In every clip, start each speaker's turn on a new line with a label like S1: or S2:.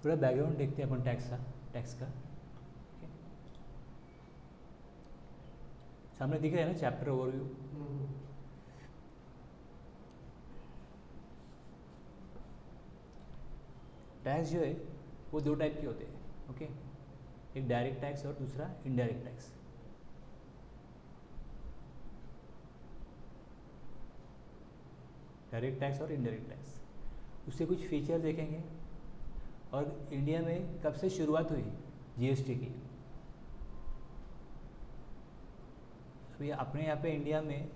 S1: थोड़ा बैकग्राउंड देखते हैं अपन टैक्स का। ठीक है, सामने दिख रहा है ना चैप्टर ओवरव्यू। टैक्स जो है वो दो टाइप के होते हैं। ओके, एक डायरेक्ट टैक्स और दूसरा इनडायरेक्ट टैक्स। डायरेक्ट टैक्स और इनडायरेक्ट टैक्स, उससे कुछ फीचर देखेंगे। और इंडिया में कब से शुरुआत हुई जीएसटी की। अभी अपने यहाँ पे इंडिया में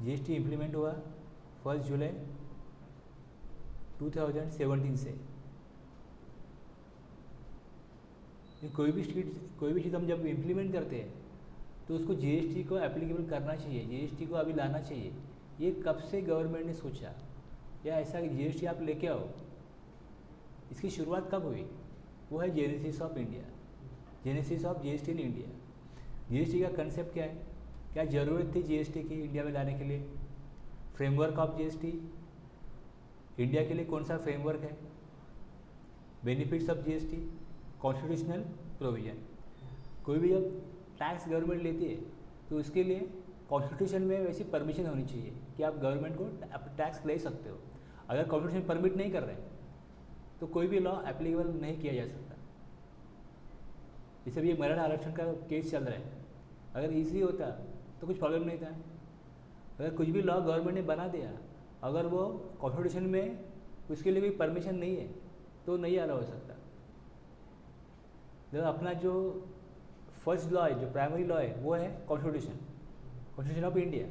S1: जीएसटी इम्प्लीमेंट हुआ 1 जुलाई 2017 से। कोई भी चीज़ हम जब इम्प्लीमेंट करते हैं तो उसको जीएसटी को एप्लीकेबल करना चाहिए, जीएसटी को अभी लाना चाहिए। ये कब से गवर्नमेंट ने सोचा, या ऐसा कि जीएसटी आप लेके आओ, इसकी शुरुआत कब हुई? वो है genesis of India, genesis of GST in India. GST का कंसेप्ट क्या है, क्या ज़रूरत थी जीएसटी की इंडिया में लाने के लिए? फ्रेमवर्क ऑफ जीएसटी, इंडिया के लिए कौन सा फ्रेमवर्क है? Benefits of GST, constitutional provision. कोई भी जब टैक्स गवर्नमेंट लेती है तो उसके लिए कॉन्स्टिट्यूशन में वैसी परमिशन होनी चाहिए कि आप गवर्नमेंट को टैक्स ले सकते हो। अगर कॉन्स्टिट्यूशन परमिट नहीं कर रहे तो कोई भी लॉ एप्लीकेबल नहीं किया जा सकता। जैसे भी ये मरण आरक्षण का केस चल रहा है, अगर ईजी होता तो कुछ प्रॉब्लम नहीं था। अगर कुछ भी लॉ गवर्नमेंट ने बना दिया, अगर वो कॉन्स्टिट्यूशन में उसके लिए कोई परमिशन नहीं है तो नहीं अलाउ हो सकता। जब अपना जो फर्स्ट लॉ है, जो प्राइमरी लॉ है, वो है कॉन्स्टिट्यूशन ऑफ इंडिया,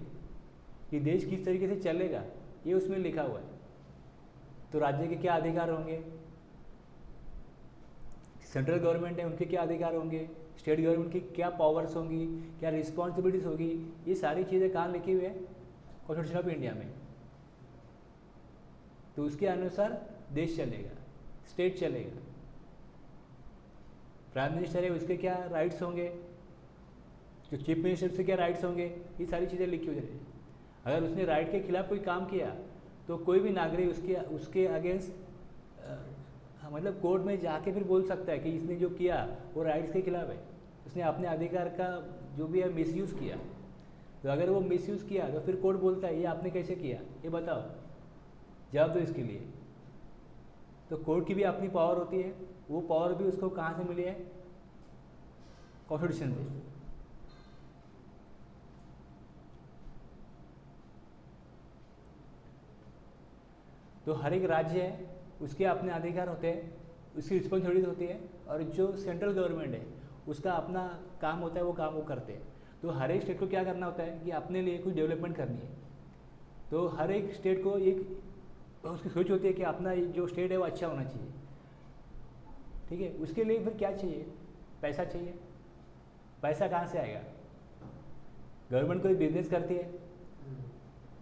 S1: कि देश किस तरीके से चलेगा ये उसमें लिखा हुआ है। तो राज्य के क्या अधिकार होंगे, सेंट्रल गवर्नमेंट है उनके क्या अधिकार होंगे, स्टेट गवर्नमेंट की क्या पावर्स होंगी, क्या रिस्पॉन्सिबिलिटीज होगी, ये सारी चीज़ें कहाँ लिखी हुई है? कॉन्स्टिट्यूशन ऑफ इंडिया में। तो उसके अनुसार देश चलेगा, स्टेट चलेगा। प्राइम मिनिस्टर है उसके क्या राइट्स होंगे, जो चीफ मिनिस्टर से क्या राइट्स होंगे, ये सारी चीज़ें लिखी हुई है। अगर उसने राइट के खिलाफ कोई काम किया तो कोई भी नागरिक उसके अगेंस्ट मतलब कोर्ट में जाके फिर बोल सकता है कि इसने जो किया वो राइट्स के खिलाफ है, उसने अपने अधिकार का जो भी है मिसयूज़ किया। तो अगर वो मिसयूज़ किया तो फिर कोर्ट बोलता है ये आपने कैसे किया, ये बताओ, जवाब दो इसके लिए। तो कोर्ट की भी अपनी पावर होती है, वो पावर भी उसको कहाँ से मिली है? कॉन्स्टिट्यूशन से। तो हर एक राज्य है उसके अपने अधिकार होते हैं, उसकी रिस्पॉन्सिबिलिटी होती है, और जो सेंट्रल गवर्नमेंट है उसका अपना काम होता है, वो काम वो करते हैं। तो हर एक स्टेट को क्या करना होता है कि अपने लिए कुछ डेवलपमेंट करनी है। तो हर एक स्टेट को एक उसकी सोच होती है कि अपना जो स्टेट है वो अच्छा होना चाहिए। ठीक है, उसके लिए फिर क्या चाहिए? पैसा चाहिए। पैसा कहाँ से आएगा? गवर्नमेंट कोई बिजनेस करती है,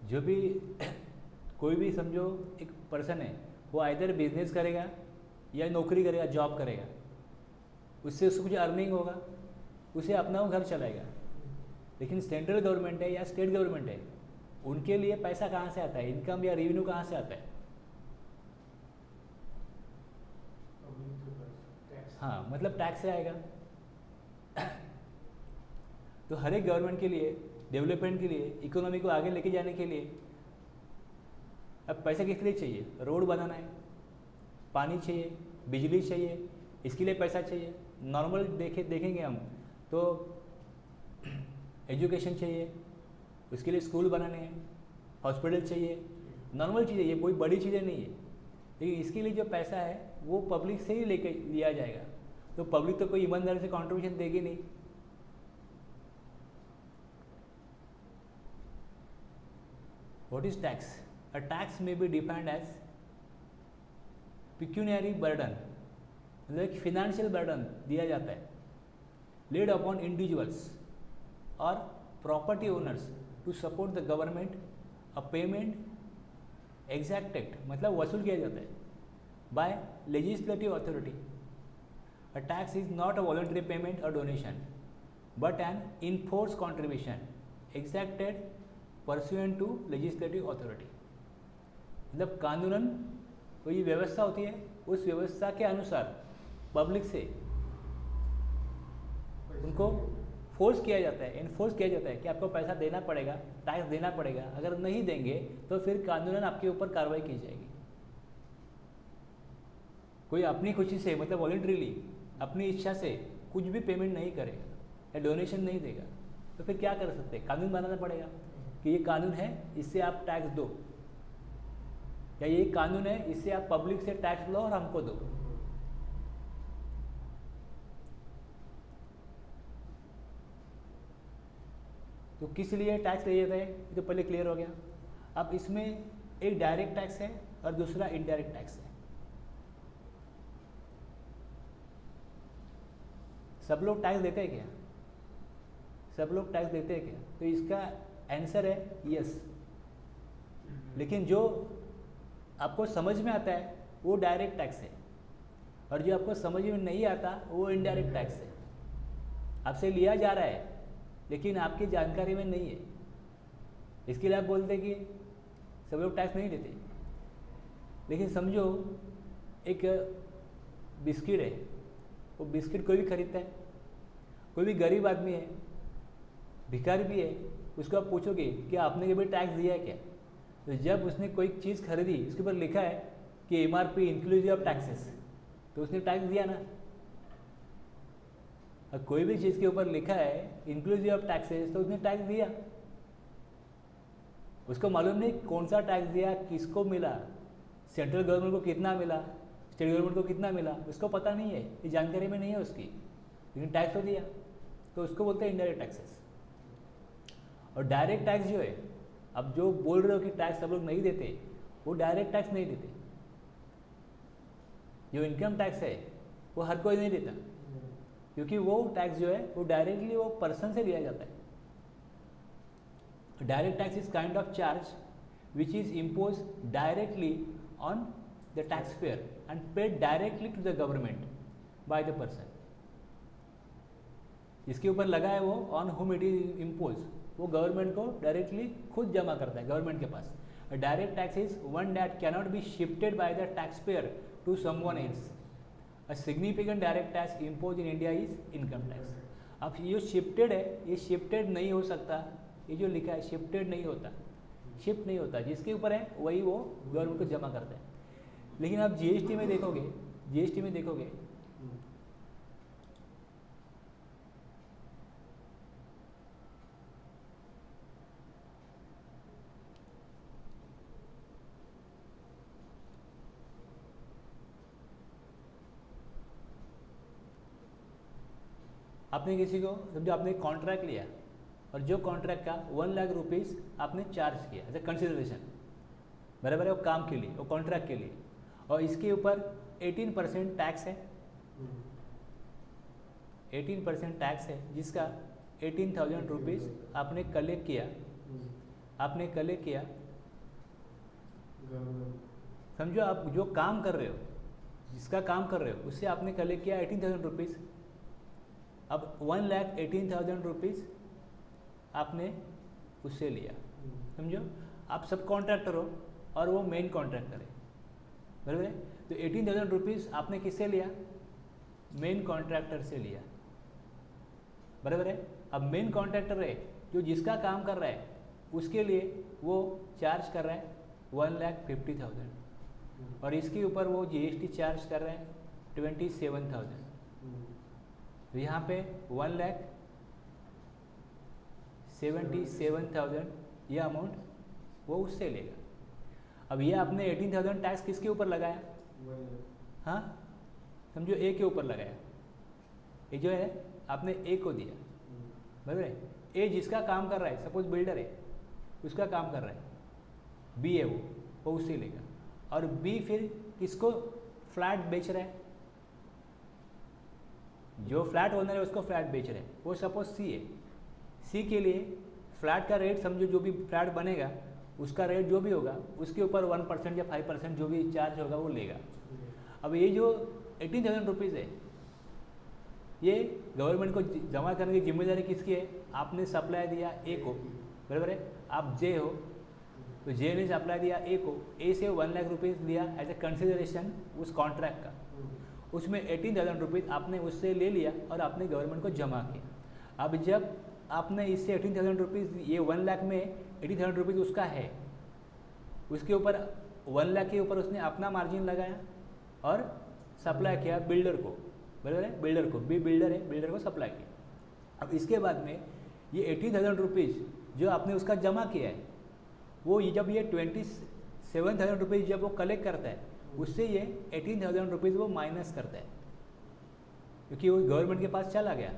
S1: जो भी कोई भी समझो एक पर्सन है, वो आइदर बिजनेस करेगा या नौकरी करेगा, जॉब करेगा, उससे उसको कुछ अर्निंग होगा, उसे अपना वो घर चलाएगा। लेकिन सेंट्रल गवर्नमेंट है या स्टेट गवर्नमेंट है, उनके लिए पैसा कहाँ से आता है? इनकम या रेवेन्यू कहाँ से आता है? हाँ, मतलब टैक्स से आएगा। तो हर एक गवर्नमेंट के लिए डेवलपमेंट के लिए, इकोनॉमी को आगे लेके जाने के लिए अब पैसा किस लिए चाहिए? रोड बनाना है, पानी चाहिए, बिजली चाहिए, इसके लिए पैसा चाहिए। नॉर्मल देखेंगे हम तो एजुकेशन चाहिए, उसके लिए स्कूल बनाने हैं, हॉस्पिटल चाहिए, नॉर्मल चीज़ें, ये कोई बड़ी चीज़ें नहीं है। लेकिन इसके लिए जो पैसा है वो पब्लिक से ही लेके लिया जाएगा। तो पब्लिक तो कोई ईमानदारी से कंट्रीब्यूशन देगी नहीं। What is tax? A tax may be defined as pecuniary burden, मतलब एक फिनेंशियल बर्डन दिया जाता है laid upon individuals और property owners to support the government, a payment exacted, मतलब वसूल किया जाता है by legislative authority. A tax is not a voluntary payment or donation but an enforced contribution exacted pursuant to legislative authority. मतलब कानूनन कोई व्यवस्था होती है, उस व्यवस्था के अनुसार पब्लिक से उनको फोर्स किया जाता है, इन्फोर्स किया जाता है कि आपको पैसा देना पड़ेगा, टैक्स देना पड़ेगा। अगर नहीं देंगे तो फिर कानूनन आपके ऊपर कार्रवाई की जाएगी। कोई अपनी खुशी से मतलब वॉलंटरीली अपनी इच्छा से कुछ भी पेमेंट नहीं करेगा या डोनेशन नहीं देगा तो फिर क्या कर सकते हैं? कानून बनाना पड़ेगा कि ये कानून है, इससे आप टैक्स दो, या ये कानून है, इससे आप पब्लिक से टैक्स लो और हमको दो। तो किस लिए टैक्स ले जाता है ये तो पहले क्लियर हो गया। अब इसमें एक डायरेक्ट टैक्स है और दूसरा इनडायरेक्ट टैक्स है। सब लोग टैक्स देते हैं क्या? सब लोग टैक्स देते हैं क्या? तो इसका आंसर है यस। लेकिन जो आपको समझ में आता है वो डायरेक्ट टैक्स है और जो आपको समझ में नहीं आता वो इनडायरेक्ट टैक्स है। आपसे लिया जा रहा है लेकिन आपकी जानकारी में नहीं है, इसके लिए आप बोलते कि सब लोग टैक्स नहीं देते। लेकिन समझो एक बिस्किट है, वो बिस्किट कोई भी खरीदता है, कोई भी गरीब आदमी है, भिखारी भी है, उसको आप पूछोगे कि आपने कभी टैक्स दिया है क्या? तो जब उसने कोई चीज़ खरीदी उसके ऊपर लिखा है कि MRP इंक्लूसिव ऑफ टैक्सेस, तो उसने टैक्स दिया ना। और कोई भी चीज़ के ऊपर लिखा है इंक्लूसिव ऑफ टैक्सेस तो उसने टैक्स दिया। उसको मालूम नहीं कौन सा टैक्स दिया, किसको मिला, सेंट्रल गवर्नमेंट को कितना मिला, स्टेट गवर्नमेंट को कितना मिला, उसको पता नहीं है, ये जानकारी में नहीं है उसकी, लेकिन टैक्स तो दिया। तो उसको बोलते हैं इनडायरेक्ट टैक्सेस। और डायरेक्ट टैक्स जो है, अब जो बोल रहे हो कि टैक्स सब लोग नहीं देते, वो डायरेक्ट टैक्स नहीं देते। जो इनकम टैक्स है वो हर कोई नहीं देता, क्योंकि वो टैक्स जो है वो डायरेक्टली वो पर्सन से लिया जाता है। Direct tax is kind of charge which is impose directly on the tax payer and paid directly to the government by the person. जिसके ऊपर लगा है वो on whom it is impose, वो गवर्नमेंट को डायरेक्टली खुद जमा करता है गवर्नमेंट के पास। Direct tax is one that cannot be shifted by the tax payer to someone else. A significant direct tax imposed in India is income tax। अब ये शिफ्टेड है, ये शिफ्टेड नहीं हो सकता, ये जो लिखा है शिफ्टेड नहीं होता, शिफ्ट नहीं होता, जिसके ऊपर है वही वो गवर्नमेंट को जमा करता है। लेकिन आप जीएसटी में देखोगे, जीएसटी में देखोगे आपने किसी को समझो आपने एक कॉन्ट्रैक्ट लिया और जो कॉन्ट्रैक्ट का 1 लाख रुपीज़ आपने चार्ज किया एज ए कंसिडरेशन, बराबर है, वो काम के लिए, वो कॉन्ट्रैक्ट के लिए, और इसके ऊपर 18% टैक्स है, 18% टैक्स है, जिसका 18,000 रुपीज़ आपने कलेक्ट किया, आपने कलेक्ट किया। समझो आप जो काम कर रहे हो, जिसका काम कर रहे हो, उससे आपने कलेक्ट किया 18,000 रुपीज़। अब 1,18,000 रुपीज़ आपने उससे लिया। समझो आप सब कॉन्ट्रैक्टर हो और वो मेन कॉन्ट्रैक्टर है, बराबर है। तो 18,000 रुपीज़ आपने किससे लिया? मेन कॉन्ट्रैक्टर से लिया, बराबर है। अब मेन कॉन्ट्रैक्टर है जो जिसका काम कर रहा है उसके लिए वो चार्ज कर रहा है 1,50,000 और इसके ऊपर वो जीएसटी चार्ज कर रहा है 27,000। तो यहाँ पे 1,77,000 ये अमाउंट वो उससे लेगा। अब ये आपने 18,000 टैक्स किसके ऊपर लगाया? हाँ, समझो ए के ऊपर लगाया। ये जो है आपने ए को दिया, बराबर है। ए जिसका काम कर रहा है, सपोज बिल्डर है, उसका काम कर रहा है, बी है वो उससे लेगा। और बी फिर किसको फ्लैट बेच रहा है? जो फ्लैट ओनर है उसको फ्लैट बेच रहे हैं, वो सपोज सी है। सी के लिए फ्लैट का रेट समझो, जो भी फ्लैट बनेगा उसका रेट जो भी होगा उसके ऊपर 1% या 5% जो भी चार्ज होगा वो लेगा। अब ये जो 18,000 रुपीज़ है ये गवर्नमेंट को जमा करने की जिम्मेदारी किसकी है? आपने सप्लाई दिया ए को, बराबर है। आप जे हो तो जे ने सप्लाई दिया ए को, ए से 1 लाख रुपीज़ लिया एज ए कंसिडरेशन उस कॉन्ट्रैक्ट का। उसमें 18,000 रुपीज़ आपने उससे ले लिया और आपने गवर्नमेंट को जमा किया। अब जब आपने इससे 18,000 रुपीज़, ये 1 लाख में 18,000 रुपीज़ उसका है, उसके ऊपर 1 लाख के ऊपर उसने अपना मार्जिन लगाया और सप्लाई किया बिल्डर को, बराबर है, बिल्डर को भी, बिल्डर है, बिल्डर को सप्लाई किया। अब इसके बाद में ये 18,000 रुपीज़ जो आपने उसका जमा किया है, वो जब ये 27,000 रुपीज़ जब वो कलेक्ट करता है, उससे ये 18,000 रुपीज़ वो माइनस करता है, क्योंकि वो गवर्नमेंट के पास चला गया।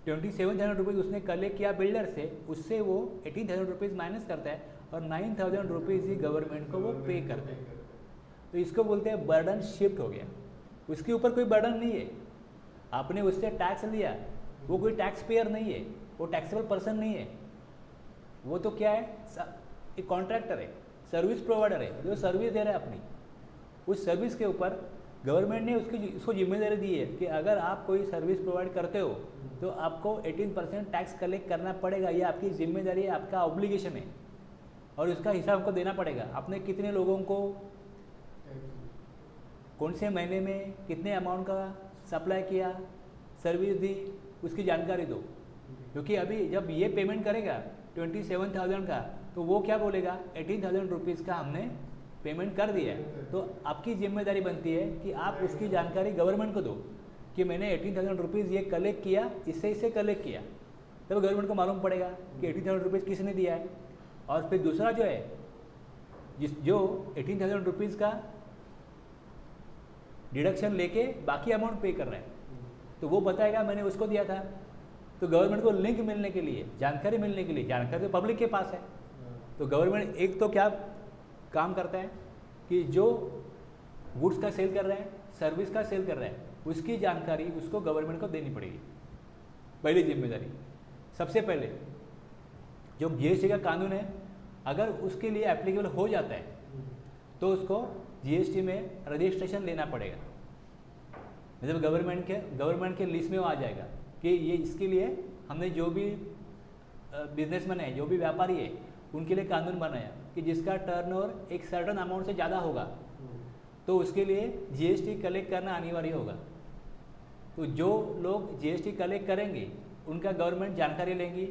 S1: 27,000 रुपीज़ उसने कलेक्ट किया बिल्डर से, उससे वो 18,000 रुपीज़ माइनस करता है और 9,000 रुपीज़ ही गवर्नमेंट को वो पे करता है। तो इसको बोलते हैं बर्डन शिफ्ट हो गया। उसके ऊपर कोई बर्डन नहीं है, आपने उससे टैक्स लिया, वो कोई टैक्स पेयर नहीं है, वो टैक्सेबल पर्सन नहीं है, वो तो क्या है, एक कॉन्ट्रैक्टर है, सर्विस प्रोवाइडर है, जो सर्विस दे रहा है अपनी। उस सर्विस के ऊपर गवर्नमेंट ने उसको जिम्मेदारी दी है कि अगर आप कोई सर्विस प्रोवाइड करते हो तो आपको 18% टैक्स कलेक्ट करना पड़ेगा, ये आपकी जिम्मेदारी है, आपका ऑब्लिगेशन है, और उसका हिसाब आपको देना पड़ेगा। आपने कितने लोगों को कौन से महीने में कितने अमाउंट का सप्लाई किया, सर्विस दी, उसकी जानकारी दो। क्योंकि अभी जब ये पेमेंट करेगा 27,000 का, तो वो क्या बोलेगा, 18,000 रुपीज़ का हमने पेमेंट कर दिया है। तो आपकी जिम्मेदारी बनती है कि आप उसकी जानकारी गवर्नमेंट को दो कि मैंने 18,000 रुपीज़ ये कलेक्ट किया, इससे कलेक्ट किया, तब गवर्नमेंट को मालूम पड़ेगा कि 18,000 रुपीज़ किसने दिया है। और फिर दूसरा जो है, जो 18,000 रुपीज़ का डिडक्शन लेके बाकी अमाउंट पे कर रहा है, तो वो बताएगा मैंने उसको दिया था। तो गवर्नमेंट को लिंक मिलने के लिए, जानकारी मिलने के लिए, जानकारी तो पब्लिक के पास है, तो गवर्नमेंट एक तो क्या काम करता है कि जो गुड्स का सेल कर रहा है, सर्विस का सेल कर रहा है, उसकी जानकारी उसको गवर्नमेंट को देनी पड़ेगी। पहली जिम्मेदारी, सबसे पहले जो जीएसटी का कानून है, अगर उसके लिए एप्लीकेबल हो जाता है तो उसको जीएसटी में रजिस्ट्रेशन लेना पड़ेगा। मतलब गवर्नमेंट के लिस्ट में वो आ जाएगा कि ये इसके लिए हमने जो भी बिजनेसमैन है, जो भी व्यापारी है, उनके लिए कानून बनाया कि जिसका टर्नओवर एक सर्टन अमाउंट से ज़्यादा होगा तो उसके लिए जीएसटी कलेक्ट करना अनिवार्य होगा। तो जो लोग जीएसटी कलेक्ट करेंगे उनका गवर्नमेंट जानकारी लेंगी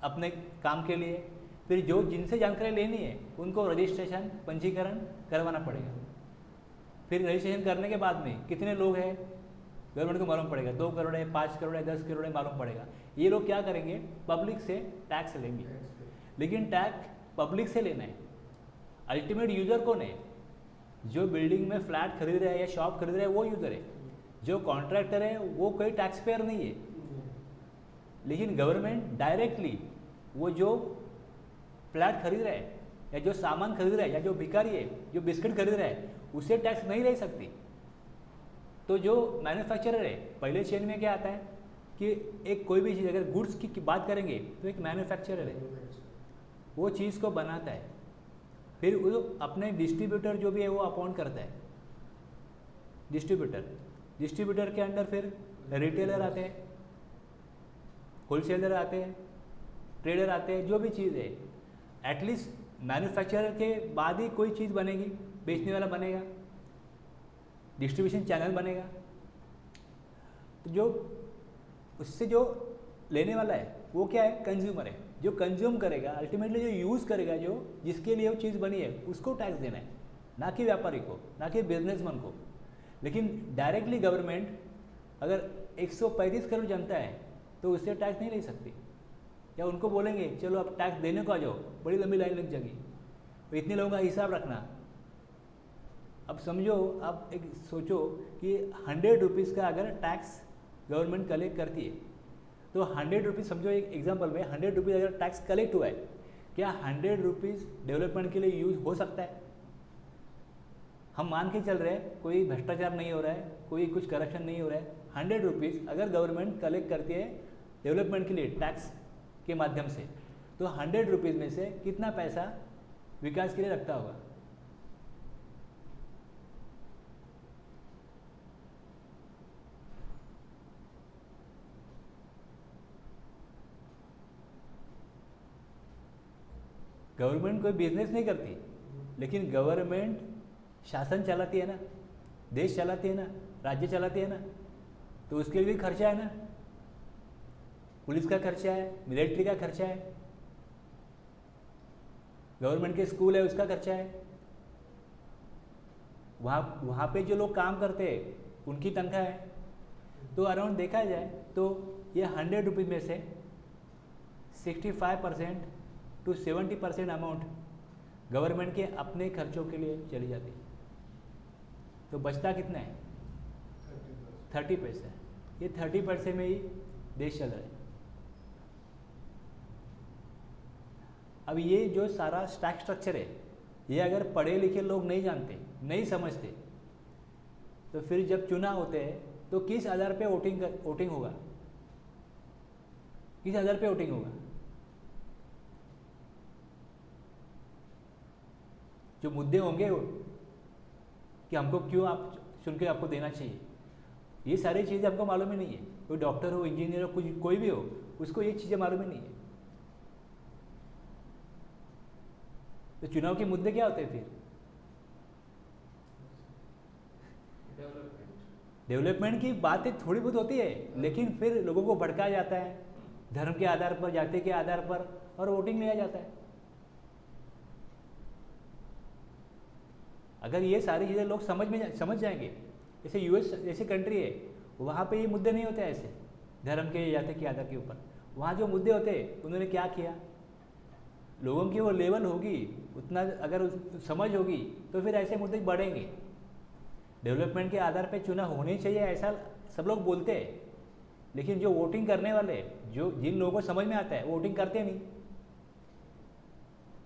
S1: अपने काम के लिए। फिर जो जिनसे जानकारी लेनी है उनको रजिस्ट्रेशन, पंजीकरण करवाना पड़ेगा। फिर रजिस्ट्रेशन करने के बाद में कितने लोग हैं गवर्नमेंट को मालूम पड़ेगा, 2 करोड़ है, 5 करोड़ है, 10 करोड़ है, मालूम पड़ेगा। ये लोग क्या करेंगे, पब्लिक से टैक्स लेंगे, लेकिन टैक्स पब्लिक से लेना है, अल्टीमेट यूज़र कौन है, जो बिल्डिंग में फ्लैट खरीद रहा है या शॉप खरीद रहा है वो यूज़र है। जो कॉन्ट्रैक्टर है वो कोई टैक्स पेयर नहीं है, लेकिन गवर्नमेंट डायरेक्टली वो जो फ्लैट खरीद रहा है या जो सामान खरीद रहा है या जो भिखारी है जो बिस्किट खरीद रहा है उसे टैक्स नहीं ले सकती। तो जो मैन्युफैक्चरर है, पहले चेन में क्या आता है कि एक कोई भी चीज़, अगर गुड्स की बात करेंगे तो एक मैन्युफैक्चरर है, वो चीज़ को बनाता है, फिर वो अपने डिस्ट्रीब्यूटर जो भी है वो अपॉइंट करता है, डिस्ट्रीब्यूटर के अंडर फिर रिटेलर आते हैं, होलसेलर आते हैं, ट्रेडर आते हैं। जो भी चीज़ है एटलीस्ट मैन्युफैक्चरर के बाद ही कोई चीज़ बनेगी, बेचने वाला बनेगा, डिस्ट्रीब्यूशन चैनल बनेगा। तो जो उससे जो लेने वाला है वो क्या है, कंज्यूमर है, जो कंज्यूम करेगा, अल्टीमेटली जो यूज़ करेगा, जो जिसके लिए वो चीज़ बनी है उसको टैक्स देना है, ना कि व्यापारी को, ना कि बिजनेसमैन को। लेकिन डायरेक्टली गवर्नमेंट अगर 135 करोड़ जनता है तो उससे टैक्स नहीं ले सकती, या उनको बोलेंगे चलो अब टैक्स देने को आ जाओ, बड़ी लंबी लाइन लग जाएगी, तो इतने लोगों का हिसाब रखना। अब समझो, आप एक सोचो कि 100 रुपीज़ का अगर टैक्स गवर्नमेंट कलेक्ट करती है तो 100 रुपीज़, समझो एक एग्जांपल में 100 रुपीज़ अगर टैक्स कलेक्ट हुआ है, क्या 100 रुपीज़ डेवलपमेंट के लिए यूज़ हो सकता है? हम मान के चल रहे हैं कोई भ्रष्टाचार नहीं हो रहा है, कोई कुछ करप्शन नहीं हो रहा है। 100 रुपीज़ अगर गवर्नमेंट कलेक्ट करती है डेवलपमेंट के लिए टैक्स के माध्यम से, तो 100 रुपीज़ में से कितना पैसा विकास के लिए रखता होगा? गवर्नमेंट कोई बिजनेस नहीं करती, लेकिन गवर्नमेंट शासन चलाती है ना, देश चलाती है ना, राज्य चलाती है ना, तो उसके लिए भी खर्चा है ना, पुलिस का खर्चा है, मिलिट्री का खर्चा है, गवर्नमेंट के स्कूल है उसका खर्चा है, वहाँ पे जो लोग काम करते हैं उनकी तनख्वाह है। तो अराउंड देखा जाए तो ये 100 रुपीज़ में से 65% to 70% अमाउंट गवर्नमेंट के अपने खर्चों के लिए चली जाती है। तो बचता कितना है? 30%। ये 30% में ही देश चल रहा है। अब ये जो सारा टैक्स स्ट्रक्चर है, ये अगर पढ़े लिखे लोग नहीं जानते, नहीं समझते, तो फिर जब चुनाव होते हैं तो किस आधार पे वोटिंग होगा? किस आधार पे वोटिंग होगा? जो मुद्दे होंगे कि हमको क्यों आप सुन के आपको देना चाहिए, ये सारी चीज़ें हमको मालूम ही नहीं है। कोई डॉक्टर हो, इंजीनियर हो, कुछ कोई भी हो, उसको ये चीज़ें मालूम ही नहीं है। तो चुनाव के मुद्दे क्या होते हैं फिर? डेवलपमेंट की बातें थोड़ी बहुत होती है, लेकिन फिर लोगों को भड़काया जाता है धर्म के आधार पर, जाति के आधार पर, और वोटिंग लिया जाता है। अगर ये सारी चीज़ें लोग समझ जाएंगे, जैसे यूएस जैसी कंट्री है, वहाँ पे ये मुद्दे नहीं होते ऐसे धर्म के जाति के आधार के ऊपर। वहाँ जो मुद्दे होते हैं, उन्होंने क्या किया, लोगों की वो लेवल होगी, उतना अगर समझ होगी तो फिर ऐसे मुद्दे बढ़ेंगे। डेवलपमेंट के आधार पे चुनाव होने चाहिए ऐसा सब लोग बोलते हैं, लेकिन जो वोटिंग करने वाले, जो जिन लोगों को समझ में आता है, वोटिंग करते नहीं।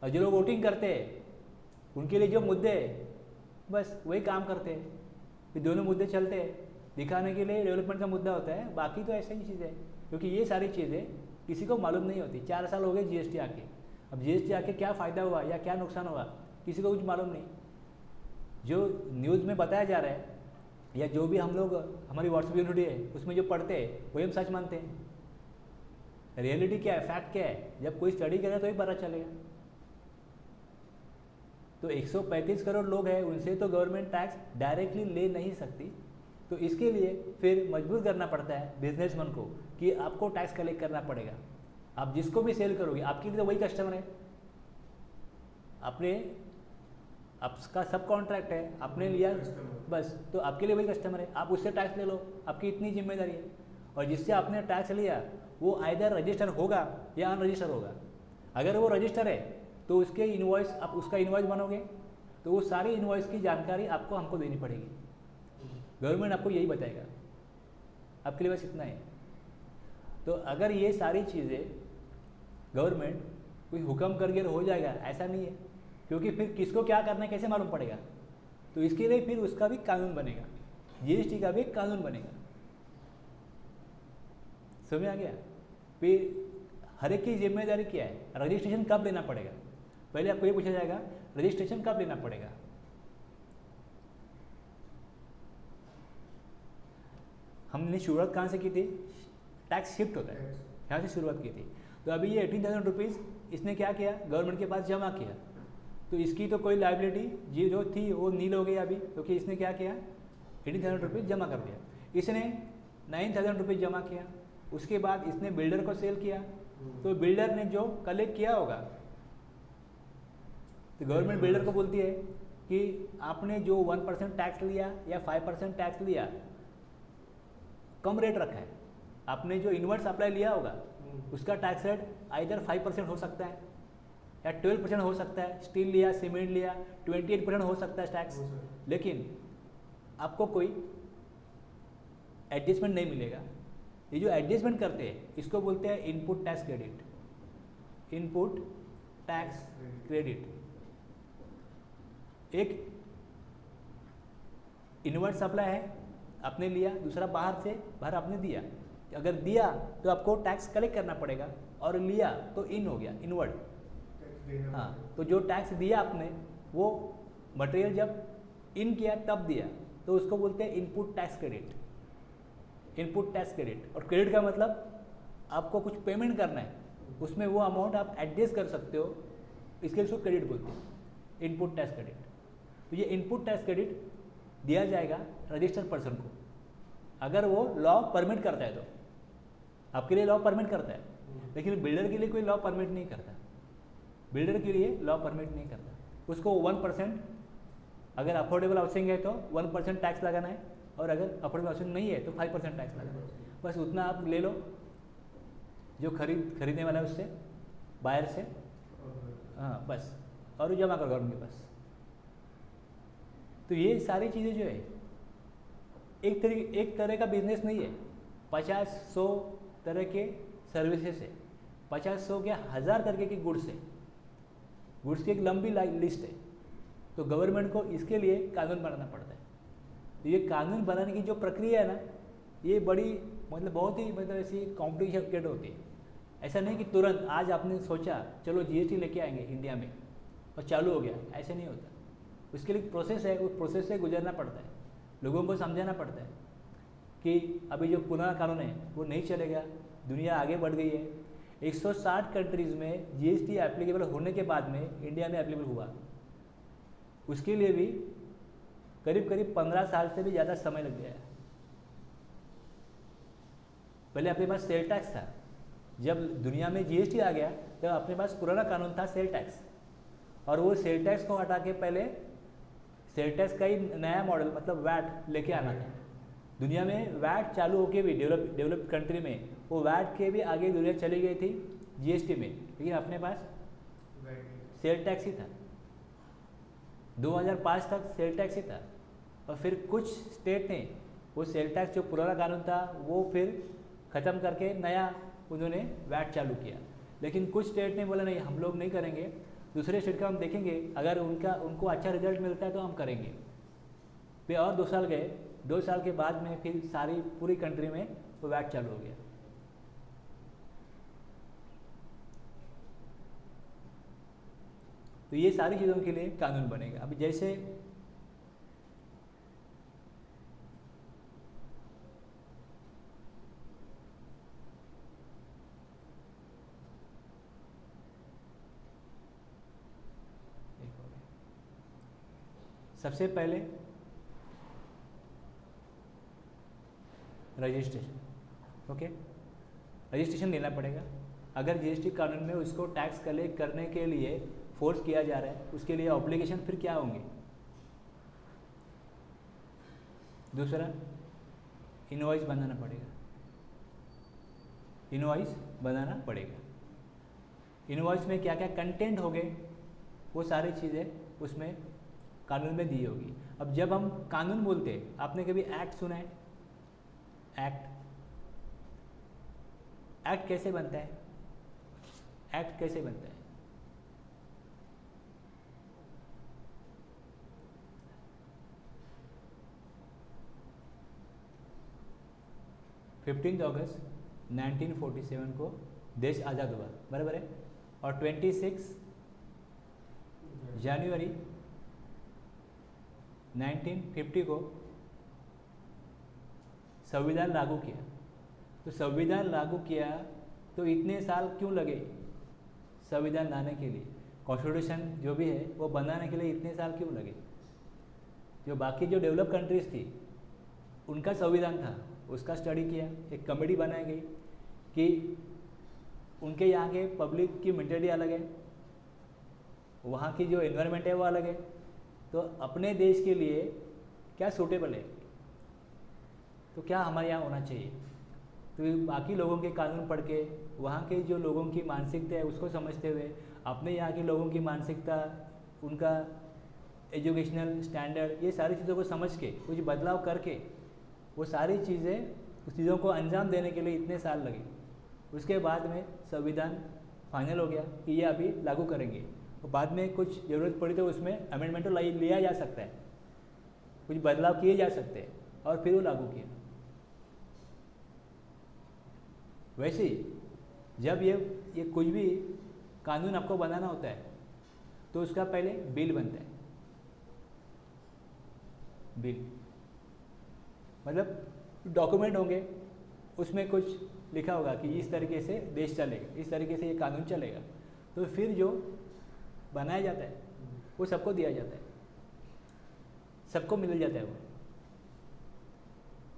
S1: और जो लोग वोटिंग करते हैं उनके लिए जो मुद्दे हैं, बस वही काम करते हैं। फिर दोनों मुद्दे चलते हैं, दिखाने के लिए डेवलपमेंट का मुद्दा होता है, बाकी तो ऐसा ही चीज़ है। क्योंकि ये सारी चीज़ें किसी को मालूम नहीं होती। 4 साल हो गए जीएसटी आके, अब जीएसटी आके क्या फ़ायदा हुआ या क्या नुकसान हुआ, किसी को कुछ मालूम नहीं। जो न्यूज़ में बताया जा रहा है या जो भी हम लोग, हमारी व्हाट्सएप यूनिटी है, उसमें जो पढ़ते हैं वही हम सच मानते हैं। रियलिटी क्या है, फैक्ट क्या है, जब कोई स्टडी करेगा तो ही पता चलेगा। तो 135 करोड़ लोग हैं, उनसे तो गवर्नमेंट टैक्स डायरेक्टली ले नहीं सकती। तो इसके लिए फिर मजबूर करना पड़ता है बिजनेसमैन को कि आपको टैक्स कलेक्ट करना पड़ेगा। आप जिसको भी सेल करोगे, आपके लिए तो वही कस्टमर है, आपका सब कॉन्ट्रैक्ट है, आपने लिया बस, तो आपके लिए वही कस्टमर है, आप उससे टैक्स ले लो, आपकी इतनी जिम्मेदारी है। और जिससे आपने टैक्स लिया वो आइदर रजिस्टर होगा या अनरजिस्टर होगा। अगर वो रजिस्टर है तो उसके इनवॉइस, आप उसका इनवॉइस बनोगे तो वो सारी इनवॉइस की जानकारी आपको हमको देनी पड़ेगी। गवर्नमेंट आपको यही बताएगा, आपके लिए बस इतना है। तो अगर ये सारी चीज़ें गवर्नमेंट कोई हुक्म करके हो जाएगा, ऐसा नहीं है, क्योंकि फिर किसको क्या करना है कैसे मालूम पड़ेगा। तो इसके लिए फिर उसका भी कानून बनेगा, जीएसटी का भी एक कानून बनेगा। समझ आ गया? फिर हर एक की जिम्मेदारी क्या है, रजिस्ट्रेशन कब लेना पड़ेगा। पहले आपको ये पूछा जाएगा रजिस्ट्रेशन कब लेना पड़ेगा। हमने शुरुआत कहाँ से की थी, टैक्स शिफ्ट होता है, यहाँ से शुरुआत की थी। तो अभी ये 18,000 रुपीज़ इसने क्या किया, गवर्नमेंट के पास जमा किया। तो इसकी तो कोई लाइबिलिटी जो थी वो नील हो गई अभी, क्योंकि इसने क्या किया, 18,000 रुपीज़ जमा कर दिया। इसने 9,000 रुपीज़ जमा किया, उसके बाद इसने बिल्डर को सेल किया। तो बिल्डर ने जो कलेक्ट किया होगा, तो गवर्नमेंट बिल्डर को बोलती है कि आपने जो 1% टैक्स लिया या 5% टैक्स लिया, कम रेट रखा है। आपने जो इनवर्ट सप्लाई लिया होगा उसका टैक्स रेट आइदर 5% हो सकता है या 12% हो सकता है। स्टील लिया, सीमेंट लिया, 28% हो सकता है टैक्स। लेकिन आपको कोई एडजस्टमेंट नहीं मिलेगा। ये जो एडजस्टमेंट करते हैं इसको बोलते हैं input tax credit. Input tax credit एक इनवर्ट सप्लाई है, आपने लिया, दूसरा बाहर आपने दिया। अगर दिया तो आपको टैक्स कलेक्ट करना पड़ेगा, और लिया तो इन हो गया इनवर्ट। हाँ, तो जो टैक्स दिया आपने वो मटेरियल जब इन किया तब दिया, तो उसको बोलते हैं input tax credit. Input tax credit, और क्रेडिट का मतलब आपको कुछ पेमेंट करना है, उसमें वो अमाउंट आप एडजस्ट कर सकते हो, इसके लिए उसको क्रेडिट बोलते हैं, इनपुट टैक्स क्रेडिट। तो ये इनपुट टैक्स क्रेडिट दिया जाएगा रजिस्टर्ड पर्सन को, अगर वो लॉ परमिट करता है तो। आपके लिए लॉ परमिट करता है, लेकिन बिल्डर के लिए कोई लॉ परमिट नहीं करता। बिल्डर के लिए लॉ परमिट नहीं करता। उसको 1%, अगर अफोर्डेबल हाउसिंग है तो 1% टैक्स लगाना है, और अगर अफोर्डेबल हाउसिंग नहीं है तो 5% टैक्स लगाना है। बस उतना आप ले लो जो खरीदने वाला है उससे, बायर से, हाँ बस, और जमा करो गवर्नमेंट के पास। तो ये सारी चीज़ें जो है एक तरह का बिजनेस नहीं है। 50-100 तरह के सर्विसेज है, 50-100 क्या 1000 तरह के गुड्स है। गुड्स की एक लंबी लिस्ट है। तो गवर्नमेंट को इसके लिए कानून बनाना पड़ता है। तो ये कानून बनाने की जो प्रक्रिया है ना, ये बड़ी मतलब बहुत ही मतलब ऐसी कॉम्प्लिकेटेड होती है। ऐसा नहीं कि तुरंत आज आपने सोचा चलो जीएसटी लेके आएंगे इंडिया में और चालू हो गया, ऐसे नहीं होता। उसके लिए प्रोसेस है, उस प्रोसेस से गुजरना पड़ता है, लोगों को समझाना पड़ता है कि अभी जो पुराना कानून है वो नहीं चलेगा, दुनिया आगे बढ़ गई है। 160 कंट्रीज़ में जीएसटी एप्लीकेबल होने के बाद में इंडिया में एप्लीकेबल हुआ। उसके लिए भी करीब 15 साल से भी ज़्यादा समय लग गया है। पहले अपने पास सेल टैक्स था, जब दुनिया में जीएसटी आ गया तब अपने पास पुराना कानून था सेल टैक्स, और वो सेल टैक्स को हटा के पहले सेल टैक्स का ही नया मॉडल मतलब वैट लेके आना था। दुनिया में वैट चालू होके भी डेवलप्ड कंट्री में वो वैट के भी आगे दुनिया चली गई थी जीएसटी में, लेकिन अपने पास सेल टैक्स ही था। 2005 तक सेल टैक्स ही था, और फिर कुछ स्टेट ने वो सेल टैक्स जो पुराना कानून था वो फिर ख़त्म करके नया उन्होंने वैट चालू किया। लेकिन कुछ स्टेट ने बोला नहीं, हम लोग नहीं करेंगे, दूसरे स्टेट का हम देखेंगे, अगर उनको अच्छा रिजल्ट मिलता है तो हम करेंगे। फिर और 2 साल गए, 2 साल के बाद में फिर सारी पूरी कंट्री में वो वैट चालू हो गया। तो ये सारी चीज़ों के लिए कानून बनेगा। अभी जैसे सबसे पहले रजिस्ट्रेशन, ओके, रजिस्ट्रेशन लेना पड़ेगा। अगर जीएसटी कानून में उसको टैक्स कलेक्ट करने के लिए फोर्स किया जा रहा है, उसके लिए ऑब्लिगेशन फिर क्या होंगे? दूसरा, इनवॉइस बनाना पड़ेगा। इनवॉइस बनाना पड़ेगा। इनवॉइस में क्या क्या कंटेंट होंगे वो सारी चीज़ें उसमें कानून में दी होगी। अब जब हम कानून बोलते हैं, आपने कभी एक्ट सुना है? एक्ट कैसे बनता है? एक्ट कैसे बनता है? अगस्त 1947 को देश आज़ाद हुआ, बराबर है, और 26 जनवरी 1950 को संविधान लागू किया। तो संविधान लागू किया तो इतने साल क्यों लगे संविधान लाने के लिए? कॉन्स्टिट्यूशन जो भी है वो बनाने के लिए इतने साल क्यों लगे? जो बाकी जो डेवलप कंट्रीज थी उनका संविधान था, उसका स्टडी किया, एक कमेटी बनाई गई कि उनके यहाँ के पब्लिक की मेंटेलिटी अलग है, वहाँ की जो एनवायरनमेंट है वो अलग है, तो अपने देश के लिए क्या सूटेबल है, तो क्या हमारे यहाँ होना चाहिए। तो बाकी लोगों के कानून पढ़ के, वहाँ के जो लोगों की मानसिकता है उसको समझते हुए, अपने यहाँ के लोगों की मानसिकता, उनका एजुकेशनल स्टैंडर्ड, ये सारी चीज़ों को समझ के कुछ बदलाव करके वो सारी चीज़ें, उस चीज़ों को अंजाम देने के लिए इतने साल लगे। उसके बाद में संविधान फाइनल हो गया कि ये अभी लागू करेंगे। तो बाद में कुछ ज़रूरत पड़ी तो उसमें अमेंडमेंट तो लिया जा सकता है, कुछ बदलाव किए जा सकते हैं, और फिर वो लागू किया। वैसे ही जब ये कुछ भी कानून आपको बनाना होता है तो उसका पहले बिल बनता है। बिल मतलब डॉक्यूमेंट होंगे, उसमें कुछ लिखा होगा कि इस तरीके से देश चलेगा, इस तरीके से ये कानून चलेगा। तो फिर जो बनाया जाता है वो सबको दिया जाता है, सबको मिल जाता है वो।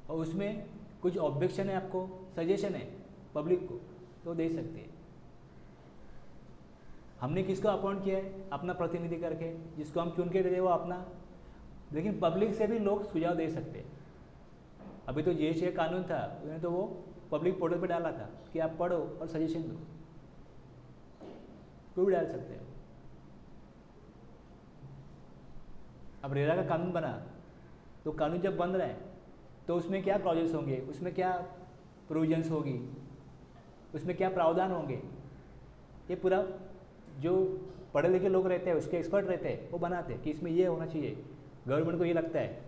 S1: और उसमें कुछ ऑब्जेक्शन है, आपको सजेशन है पब्लिक को, तो दे सकते हैं। हमने किसको अपॉइंट किया है? अपना प्रतिनिधि करके, जिसको हम चुन के दे वो अपना, लेकिन पब्लिक से भी लोग सुझाव दे सकते हैं। अभी तो जीएसटी कानून था, उन्होंने तो वो पब्लिक पोर्टल पे डाला था कि आप पढ़ो और सजेशन दो, कोई भी डाल सकते हैं। अब रेरा का कानून बना, तो कानून जब बन रहा है तो उसमें क्या क्लॉजेस होंगे, उसमें क्या प्रोविजंस होगी, उसमें क्या प्रावधान होंगे, ये पूरा जो पढ़े लिखे लोग रहते हैं, उसके एक्सपर्ट रहते हैं, वो बनाते हैं कि इसमें ये होना चाहिए, गवर्नमेंट को ये लगता है,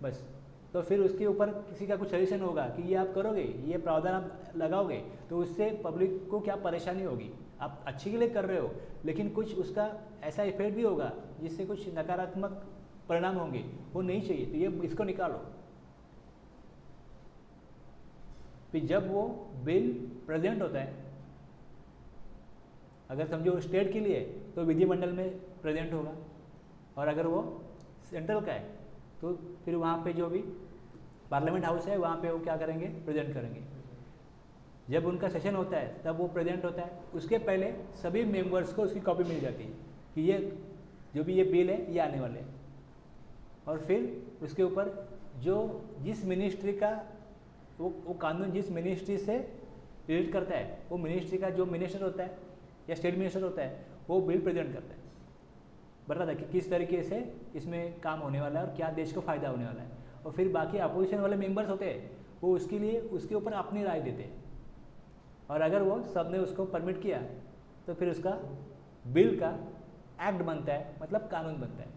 S1: बस। तो फिर उसके ऊपर किसी का कुछ सजेशन होगा कि ये आप करोगे, ये प्रावधान आप लगाओगे, तो उससे पब्लिक को क्या परेशानी होगी। आप अच्छे के लिए कर रहे हो, लेकिन कुछ उसका ऐसा इफेक्ट भी होगा जिससे कुछ नकारात्मक परिणाम होंगे, वो नहीं चाहिए, तो ये इसको निकालो। फिर जब वो बिल प्रेजेंट होता है, अगर समझो स्टेट के लिए तो विधिमंडल में प्रेजेंट होगा, और अगर वो सेंट्रल का है तो फिर वहाँ पे जो भी पार्लियामेंट हाउस है वहाँ पे वो क्या करेंगे, प्रेजेंट करेंगे। जब उनका सेशन होता है तब वो प्रेजेंट होता है, उसके पहले सभी मेंबर्स को उसकी कॉपी मिल जाती है कि ये जो भी ये बिल है ये आने वाले हैं। और फिर उसके ऊपर जो जिस मिनिस्ट्री का वो कानून जिस मिनिस्ट्री से रिलेट करता है, वो मिनिस्ट्री का जो मिनिस्टर होता है या स्टेट मिनिस्टर होता है, वो बिल प्रेजेंट करता है, बताता है कि किस तरीके से इसमें काम होने वाला है और क्या देश को फ़ायदा होने वाला है। और फिर बाकी अपोजिशन वाले मेंबर्स होते हैं, वो उसके लिए उसके ऊपर अपनी राय देते हैं, और अगर वो सब ने उसको परमिट किया तो फिर उसका बिल का एक्ट बनता है, मतलब कानून बनता है।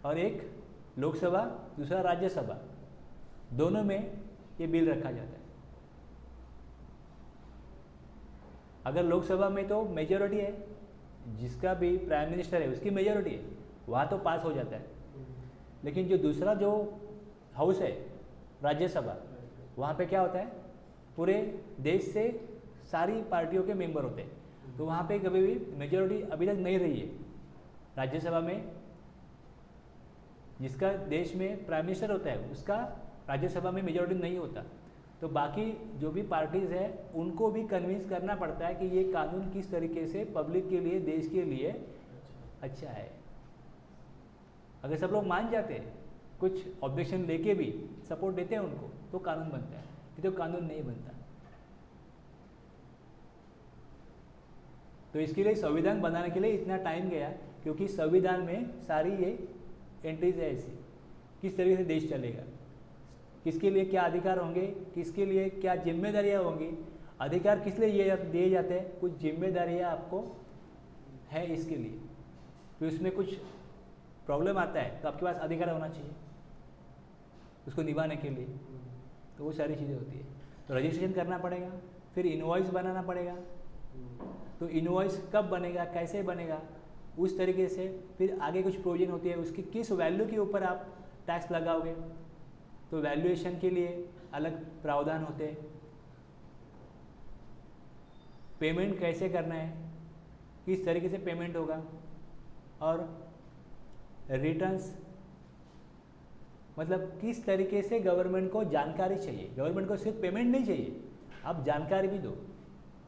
S1: और एक लोकसभा, दूसरा राज्यसभा, दोनों में ये बिल रखा जाता है। अगर लोकसभा में तो मेजॉरिटी है, जिसका भी प्राइम मिनिस्टर है उसकी मेजॉरिटी है, वहाँ तो पास हो जाता है। लेकिन जो दूसरा जो हाउस है राज्यसभा, वहाँ पे क्या होता है, पूरे देश से सारी पार्टियों के मेंबर होते हैं, तो वहाँ पे कभी भी मेजॉरिटी अभी तक नहीं रही है। राज्यसभा में जिसका देश में प्राइम मिनिस्टर होता है उसका राज्यसभा में मेजॉरिटी नहीं होता, तो बाकी जो भी पार्टीज़ है उनको भी कन्विंस करना पड़ता है कि ये कानून किस तरीके से पब्लिक के लिए, देश के लिए अच्छा है। अगर सब लोग मान जाते हैं, कुछ ऑब्जेक्शन लेके भी सपोर्ट देते हैं उनको, तो कानून बनता है, नहीं तो कानून नहीं बनता। तो इसके लिए संविधान बनाने के लिए इतना टाइम गया, क्योंकि संविधान में सारी ये एंट्रीज है ऐसी, किस तरीके से देश चलेगा, किसके लिए क्या अधिकार होंगे, किसके लिए क्या जिम्मेदारियां होंगी। अधिकार किस लिए ये दिए जाते हैं, कुछ जिम्मेदारियां आपको है इसके लिए, तो इसमें कुछ प्रॉब्लम आता है तो आपके पास अधिकार होना चाहिए उसको निभाने के लिए, तो वो सारी चीज़ें होती है। तो रजिस्ट्रेशन करना पड़ेगा, फिर इनवॉइस बनाना पड़ेगा। तो इनवॉइस कब बनेगा, कैसे बनेगा, उस तरीके से फिर आगे कुछ प्रोविजन होती है, उसकी किस वैल्यू के ऊपर आप टैक्स लगाओगे, तो वैल्यूएशन के लिए अलग प्रावधान होते हैं। पेमेंट कैसे करना है, किस तरीके से पेमेंट होगा, और रिटर्न्स मतलब किस तरीके से गवर्नमेंट को जानकारी चाहिए। गवर्नमेंट को सिर्फ पेमेंट नहीं चाहिए, आप जानकारी भी दो,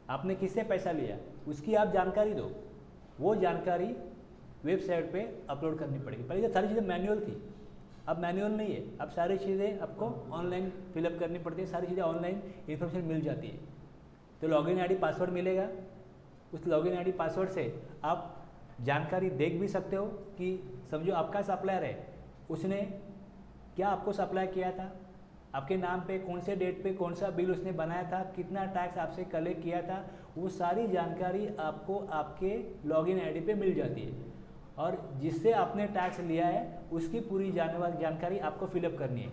S1: आपने किससे पैसा लिया उसकी आप जानकारी दो। वो जानकारी वेबसाइट पे अपलोड करनी पड़ेगी। पहले तो सारी चीज़ें मैनुअल थी, अब मैनुअल नहीं है, अब सारी चीज़ें आपको ऑनलाइन फिलअप करनी पड़ती है, सारी चीज़ें ऑनलाइन इन्फॉर्मेशन मिल जाती है। तो लॉगिन आईडी पासवर्ड मिलेगा, उस लॉगिन आईडी पासवर्ड से आप जानकारी देख भी सकते हो कि समझो आपका सप्लायर है, उसने क्या आपको सप्लाई किया था, आपके नाम पे कौन से डेट पे कौन सा बिल उसने बनाया था, कितना टैक्स आपसे कलेक्ट किया था, वो सारी जानकारी आपको आपके लॉगिन आईडी पे मिल जाती है। और जिससे आपने टैक्स लिया है उसकी पूरी जानकारी आपको फिलअप करनी है।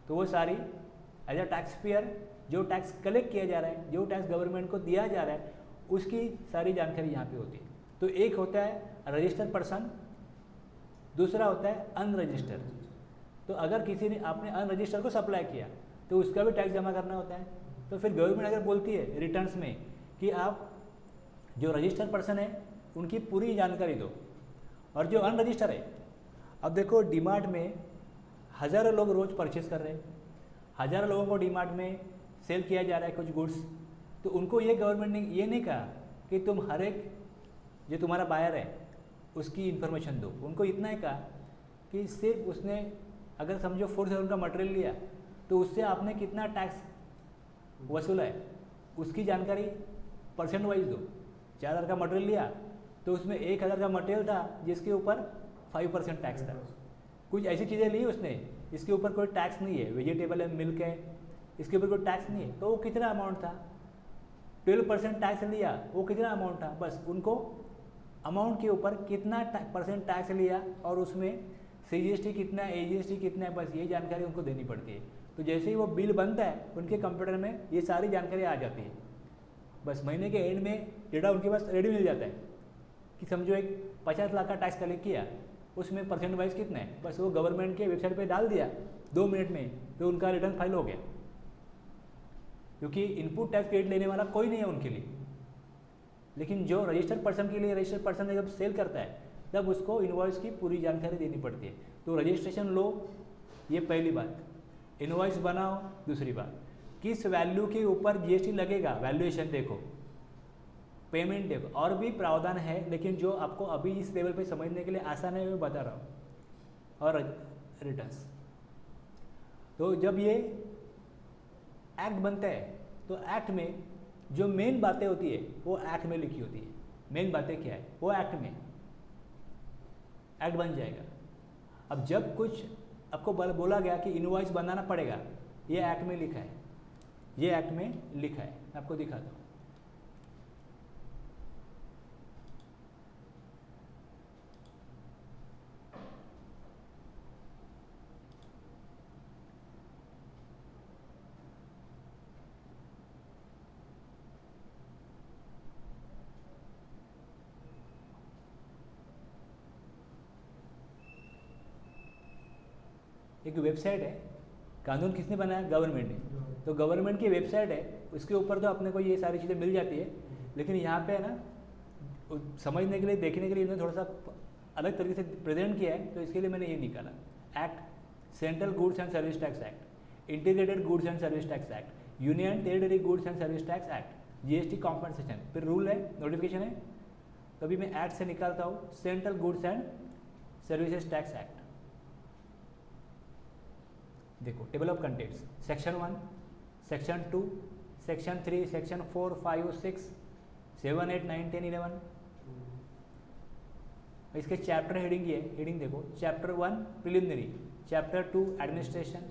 S1: तो वो सारी एज अ टैक्स पेयर जो टैक्स कलेक्ट किया जा रहा है, जो टैक्स गवर्नमेंट को दिया जा रहा है, उसकी सारी जानकारी यहाँ पे होती है। तो एक होता है रजिस्टर्ड पर्सन, दूसरा होता है अनरजिस्टर्ड। तो अगर किसी ने आपने अनरजिस्टर्ड को सप्लाई किया तो उसका भी टैक्स जमा करना होता है। तो फिर गवर्नमेंट अगर बोलती है रिटर्न्स में कि आप जो रजिस्टर्ड पर्सन है उनकी पूरी जानकारी दो, और जो अनरजिस्टर्ड है, अब देखो डीमार्ट में हज़ारों लोग रोज़ परचेस कर रहे हैं, हज़ारों लोगों को डीमार्ट में सेल किया जा रहा है कुछ गुड्स। तो उनको ये गवर्नमेंट ने ये नहीं कहा कि तुम हर एक जो तुम्हारा बायर है उसकी इन्फॉर्मेशन दो, उनको इतना ही कहा कि सिर्फ उसने अगर समझो 4,000 का मटेरियल लिया तो उससे आपने कितना टैक्स वसूला है उसकी जानकारी परसेंट वाइज दो। 4,000 का मटेरियल लिया तो उसमें 1,000 का मटेरियल था जिसके ऊपर 5% टैक्स था। कुछ ऐसी चीज़ें ली उसने इसके ऊपर कोई टैक्स नहीं है, वेजिटेबल है, मिल्क है, इसके ऊपर कोई टैक्स नहीं है, तो वो कितना अमाउंट था, 12% टैक्स लिया, वो कितना अमाउंट था, बस उनको अमाउंट के ऊपर कितना % टैक्स लिया और उसमें CGST कितना है, AGST कितना है, बस ये जानकारी उनको देनी पड़ती है। तो जैसे ही वो बिल बनता है उनके कंप्यूटर में ये सारी जानकारी आ जाती है। बस महीने के एंड में डेटा उनके पास रेडी मिल जाता है कि समझो एक 50 लाख का टैक्स कलेक्ट किया, उसमें परसेंट वाइज कितना है, बस वो गवर्नमेंट के वेबसाइट पे डाल दिया 2 मिनट में, तो उनका रिटर्न फाइल हो गया। क्योंकि इनपुट टैक्स क्रेडिट लेने वाला कोई नहीं है उनके लिए। लेकिन जो रजिस्टर्ड पर्सन के लिए, रजिस्टर्ड पर्सन जब सेल करता है तब उसको इनवॉइस की पूरी जानकारी देनी पड़ती है। तो रजिस्ट्रेशन लो, ये पहली बात। इनवॉइस बनाओ, दूसरी बात। किस वैल्यू के ऊपर GST लगेगा, वैल्यूएशन देखो, पेमेंट देखो, और भी प्रावधान है, लेकिन जो आपको अभी इस लेवल पे समझने के लिए आसान है मैं बता रहा हूँ। और रिटर्न्स, तो जब ये एक्ट बनता है तो एक्ट में जो मेन बातें होती है वो एक्ट में लिखी होती है। मेन बातें क्या है वो एक्ट में, एक्ट बन जाएगा। अब जब कुछ आपको बोला गया कि इनवॉइस बनाना पड़ेगा, ये एक्ट में लिखा है, ये एक्ट में लिखा है, आपको दिखाता हूँ। एक वेबसाइट है, कानून किसने बनाया, गवर्नमेंट ने। तो गवर्नमेंट की वेबसाइट है, उसके ऊपर तो अपने को ये सारी चीज़ें मिल जाती है, लेकिन यहाँ पे है ना समझने के लिए, देखने के लिए इन्होंने थोड़ा सा अलग तरीके से प्रेजेंट किया है, तो इसके लिए मैंने ये निकाला। Act, central goods and service tax act, integrated goods and service tax act, union territory goods and service tax act, GST compensation, फिर रूल है, नोटिफिकेशन है। तो अभी मैं एक्ट से निकालता हूँ central goods and services tax act. देखो table of contents, section 1, section 2, section 3, section 4, 5, 6, 7, 8, 9, 10, 11। इसके चैप्टर हेडिंग ये हेडिंग देखो, chapter 1 preliminary, chapter 2 administration,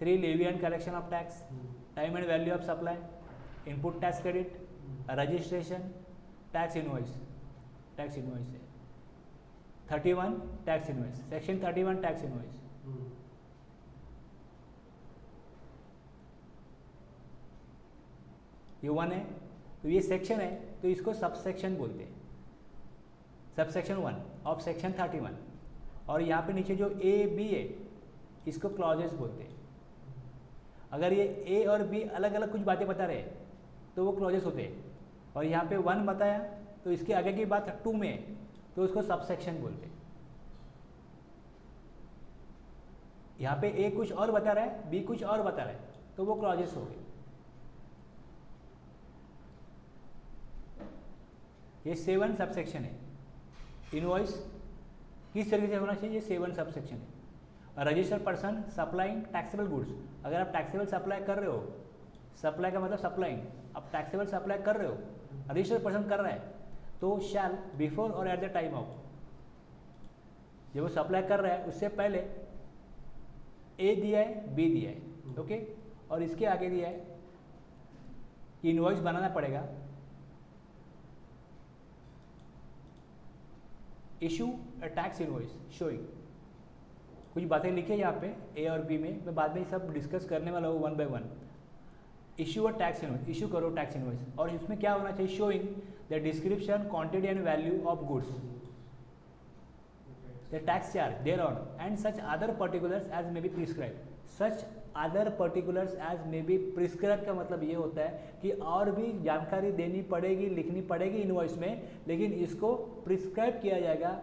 S1: 3 levy and collection of tax, time and value of supply, input tax credit, registration, tax invoice, tax invoice है 31 tax invoice, section 31 tax invoice. ये 1 है, तो ये section है, तो इसको सब सेक्शन बोलते हैं, सब सेक्शन 1 ऑफ सेक्शन 31। और यहाँ पे नीचे जो A B है इसको क्लॉजेस बोलते हैं। अगर ये A और B अलग अलग कुछ बातें बता रहे हैं तो वो क्लॉजेस होते हैं, और यहाँ पे 1 बताया तो इसके आगे की बात 2 में है तो उसको सब सेक्शन बोलते हैं। यहाँ पे A कुछ और बता रहा है, B कुछ और बता रहा है, तो वो क्लॉजेस हो गए। ये 7 सब सेक्शन है। इनवॉइस किस तरीके से होना चाहिए, ये 7 सब सेक्शन है। Registered person supplying taxable goods, अगर आप टैक्सेबल सप्लाई कर रहे हो, सप्लाई का मतलब सप्लाइंग, आप टैक्सेबल सप्लाई कर रहे हो, रजिस्टर्ड पर्सन कर रहा है, तो शैल बिफोर और एट द टाइम ऑफ, जब वो सप्लाई कर रहा है उससे पहले A दिया है, B दिया है, ओके, और इसके आगे दिया है कि इनवॉइस बनाना पड़ेगा, issue a tax invoice showing, कुछ बातें लिखी है यहाँ पे A और B में, मैं बाद में सब डिस्कस करने वाला हूँ 1 by 1। Issue a tax invoice, issue करो टैक्स इनवॉइस, और इसमें क्या होना चाहिए, showing the description, quantity and value of goods, the tax charge thereon and such other particulars as may be prescribe. Such other particulars as may be prescribe का मतलब ये होता है कि और भी जानकारी देनी पड़ेगी, लिखनी पड़ेगी इनवॉइस में, लेकिन इसको प्रिस्क्राइब किया जाएगा।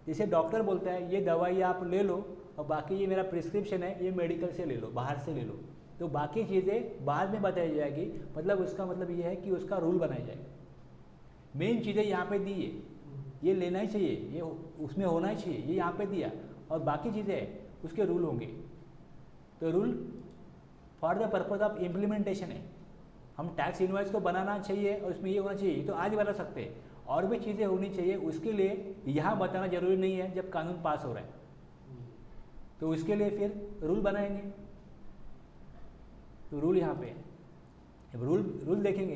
S1: जैसे डॉक्टर बोलता है ये दवाई आप ले लो, और बाकी ये मेरा प्रिस्क्रिप्शन है ये मेडिकल से ले लो, बाहर से ले लो। तो बाकी चीज़ें बाद में बताई जाएगी, मतलब उसका मतलब ये है कि उसका रूल बनाया जाएगा। मेन चीज़ें यहाँ पे दी है, ये लेना ही चाहिए, ये उसमें होना ही चाहिए, ये यहाँ पे दिया, और बाकी चीज़ें उसके रूल होंगे। तो rule for the purpose of implementation है। हम टैक्स इनवॉइस को बनाना चाहिए और उसमें ये होना चाहिए, तो आज बना सकते हैं, और भी चीज़ें होनी चाहिए, उसके लिए यहाँ बताना जरूरी नहीं है जब कानून पास हो रहा है। तो उसके लिए फिर रूल बनाएंगे। तो रूल यहाँ पे है, अब रूल देखेंगे।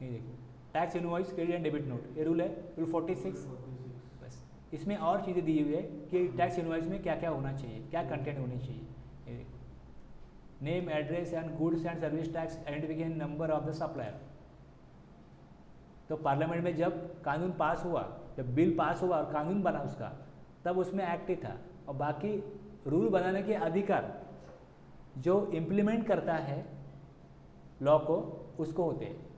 S1: ये देखो, tax invoice credit and debit note, ये रूल है, रूल 46। बस इसमें और चीज़ें दी हुई है कि टैक्स इनवॉइस में क्या क्या होना चाहिए, क्या कंटेंट होनी चाहिए। ये देखो, name, address and goods and service tax identification number of the supplier. तो पार्लियामेंट में जब कानून पास हुआ, जब बिल पास हुआ और कानून बना उसका, तब उसमें एक्ट ही था। और बाकी रूल बनाने के अधिकार जो इम्प्लीमेंट करता है लॉ को, उसको होते हैं।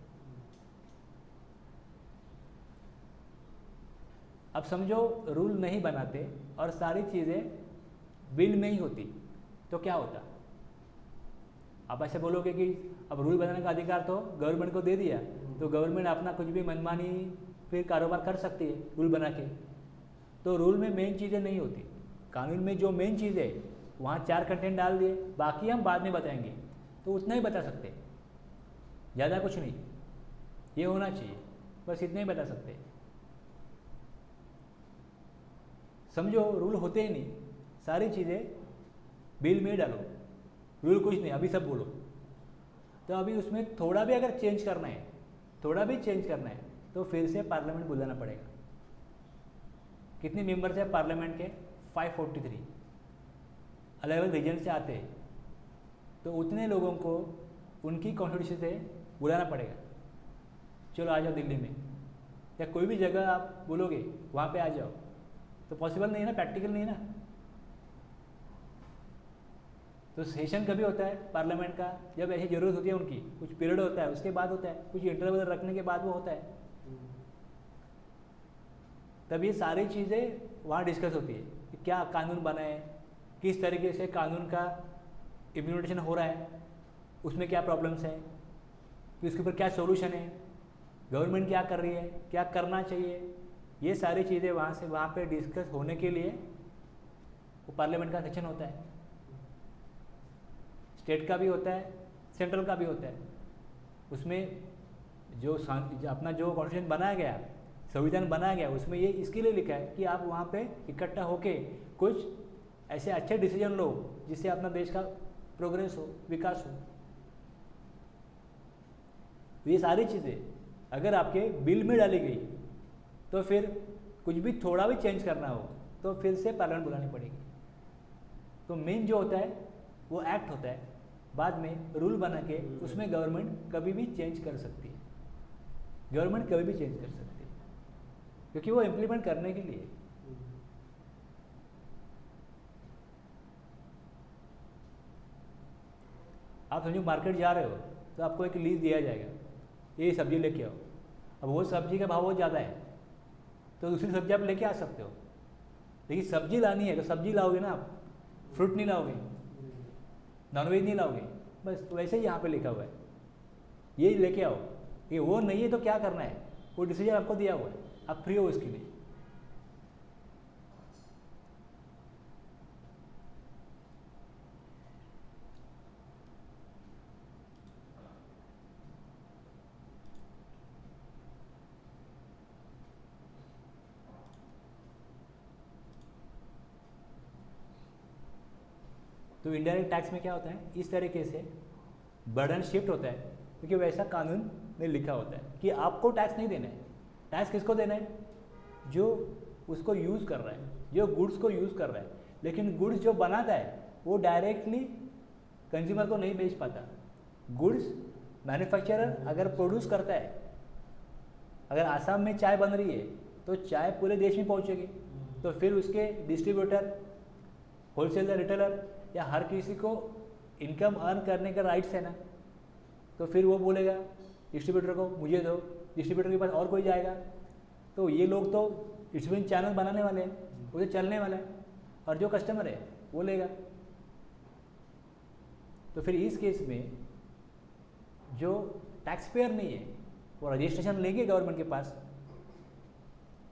S1: अब समझो रूल नहीं बनाते और सारी चीज़ें बिल में ही होती, तो क्या होता? आप ऐसे बोलोगे कि अब रूल बनाने का अधिकार तो गवर्नमेंट को दे दिया, तो गवर्नमेंट अपना कुछ भी मनमानी फिर कारोबार कर सकती है रूल बना के। तो रूल में मेन चीज़ें नहीं होती, कानून में जो मेन चीज़ है वहाँ 4 कंटेंट डाल दिए, बाकी हम बाद में बताएंगे। तो उतना ही बता सकते, ज़्यादा कुछ नहीं, ये होना चाहिए, बस इतना ही बता सकते। समझो रूल होते ही नहीं, सारी चीज़ें बिल में डालो, रूल कुछ नहीं, अभी सब बोलो। तो अभी उसमें थोड़ा भी अगर चेंज करना है, थोड़ा भी चेंज करना है, तो फिर से पार्लियामेंट बुलाना पड़ेगा। कितने मेंबर्स हैं पार्लियामेंट के? 543, अलग अलग रीजन से आते हैं। तो उतने लोगों को उनकी कॉन्स्टिट्यूशन से बुलाना पड़ेगा। चलो आ जाओ दिल्ली में, या कोई भी जगह आप बोलोगे वहाँ पे आ जाओ, तो पॉसिबल नहीं है ना, प्रैक्टिकल नहीं है ना। तो सेशन कभी होता है पार्लियामेंट का, जब ऐसी ज़रूरत होती है उनकी, कुछ पीरियड होता है, उसके बाद होता है, कुछ इंटरवल रखने के बाद वो होता है। तब ये सारी चीज़ें वहाँ डिस्कस होती है कि क्या कानून बना है, किस तरीके से कानून का इम्प्लीमेंटेशन हो रहा है, उसमें क्या प्रॉब्लम्स हैं, तो इसके ऊपर क्या सोल्यूशन है, गवर्नमेंट क्या कर रही है, क्या करना चाहिए। ये सारी चीज़ें वहाँ से वहाँ पे डिस्कस होने के लिए वो पार्लियामेंट का सेशन होता है। स्टेट का भी होता है, सेंट्रल का भी होता है। उसमें जो अपना जो कॉन्स्टिट्यूशन बनाया गया, संविधान बनाया गया, उसमें ये इसके लिए लिखा है कि आप वहाँ पे इकट्ठा होके कुछ ऐसे अच्छे डिसीजन लो जिससे अपना देश का प्रोग्रेस हो, विकास हो। ये सारी चीज़ें अगर आपके बिल में डाली गई, तो फिर कुछ भी थोड़ा भी चेंज करना हो तो फिर से पार्लियामेंट बुलानी पड़ेगी। तो मेन जो होता है वो एक्ट होता है, बाद में रूल बना के उसमें गवर्नमेंट कभी भी चेंज कर सकती है, गवर्नमेंट कभी भी चेंज कर सकती है, क्योंकि वो इम्प्लीमेंट करने के लिए। आप समझो मार्केट जा रहे हो तो आपको एक लीज दिया जाएगा, ये सब्जी लेके आओ। अब वो सब्जी का भाव बहुत ज़्यादा है तो दूसरी सब्जी आप लेके आ सकते हो, लेकिन सब्जी लानी है तो सब्जी लाओगे ना आप, फ्रूट नहीं लाओगे, नॉनवेज नहीं लाओगे। बस तो वैसे ही यहाँ पे लिखा हुआ है, ये लेके आओ। ये वो नहीं है तो क्या करना है, वो डिसीजन आपको दिया हुआ है, आप फ्री हो इसके लिए। तो इनडायरेक्ट टैक्स में क्या होता है, इस तरीके से बर्डन शिफ्ट होता है, क्योंकि वैसा कानून में लिखा होता है कि आपको टैक्स नहीं देना है। टैक्स किसको देना है? जो उसको यूज़ कर रहा है, जो गुड्स को यूज़ कर रहा है। लेकिन गुड्स जो बनाता है वो डायरेक्टली कंज्यूमर को नहीं बेच पाता। गुड्स मैन्युफैक्चरर अगर प्रोड्यूस करता है, अगर आसाम में चाय बन रही है तो चाय पूरे देश में पहुंचेगी, तो फिर उसके डिस्ट्रीब्यूटर, होलसेलर, रिटेलर या हर किसी को इनकम अर्न करने का राइट्स है ना। तो फिर वो बोलेगा डिस्ट्रीब्यूटर को मुझे दो, डिस्ट्रीब्यूटर के पास और कोई जाएगा, तो ये लोग तो इसमें चैनल बनाने वाले हैं, वो तो चलने वाला है, और जो कस्टमर है वो लेगा। तो फिर इस केस में जो टैक्स पेयर नहीं है वो रजिस्ट्रेशन लेंगे गवर्नमेंट के पास,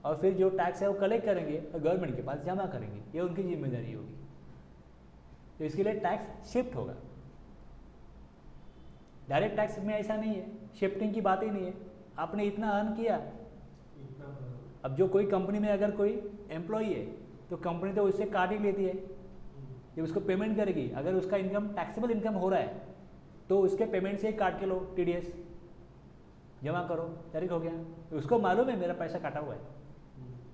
S1: और फिर जो टैक्स है वो कलेक्ट करेंगे और गवर्नमेंट के पास जमा करेंगे, ये उनकी जिम्मेदारी होगी। तो इसके लिए टैक्स शिफ्ट होगा। डायरेक्ट टैक्स में ऐसा नहीं है, शिफ्टिंग की बात ही नहीं है। आपने इतना अर्न किया, अब जो कोई कंपनी में अगर कोई एम्प्लॉई है तो कंपनी तो उससे काट ही लेती है, जब उसको पेमेंट करेगी, अगर उसका इनकम टैक्सेबल इनकम हो रहा है तो उसके पेमेंट से काट के लो, TDS जमा करो, डायरेक्ट हो गया। तो उसको मालूम है मेरा पैसा काटा हुआ है,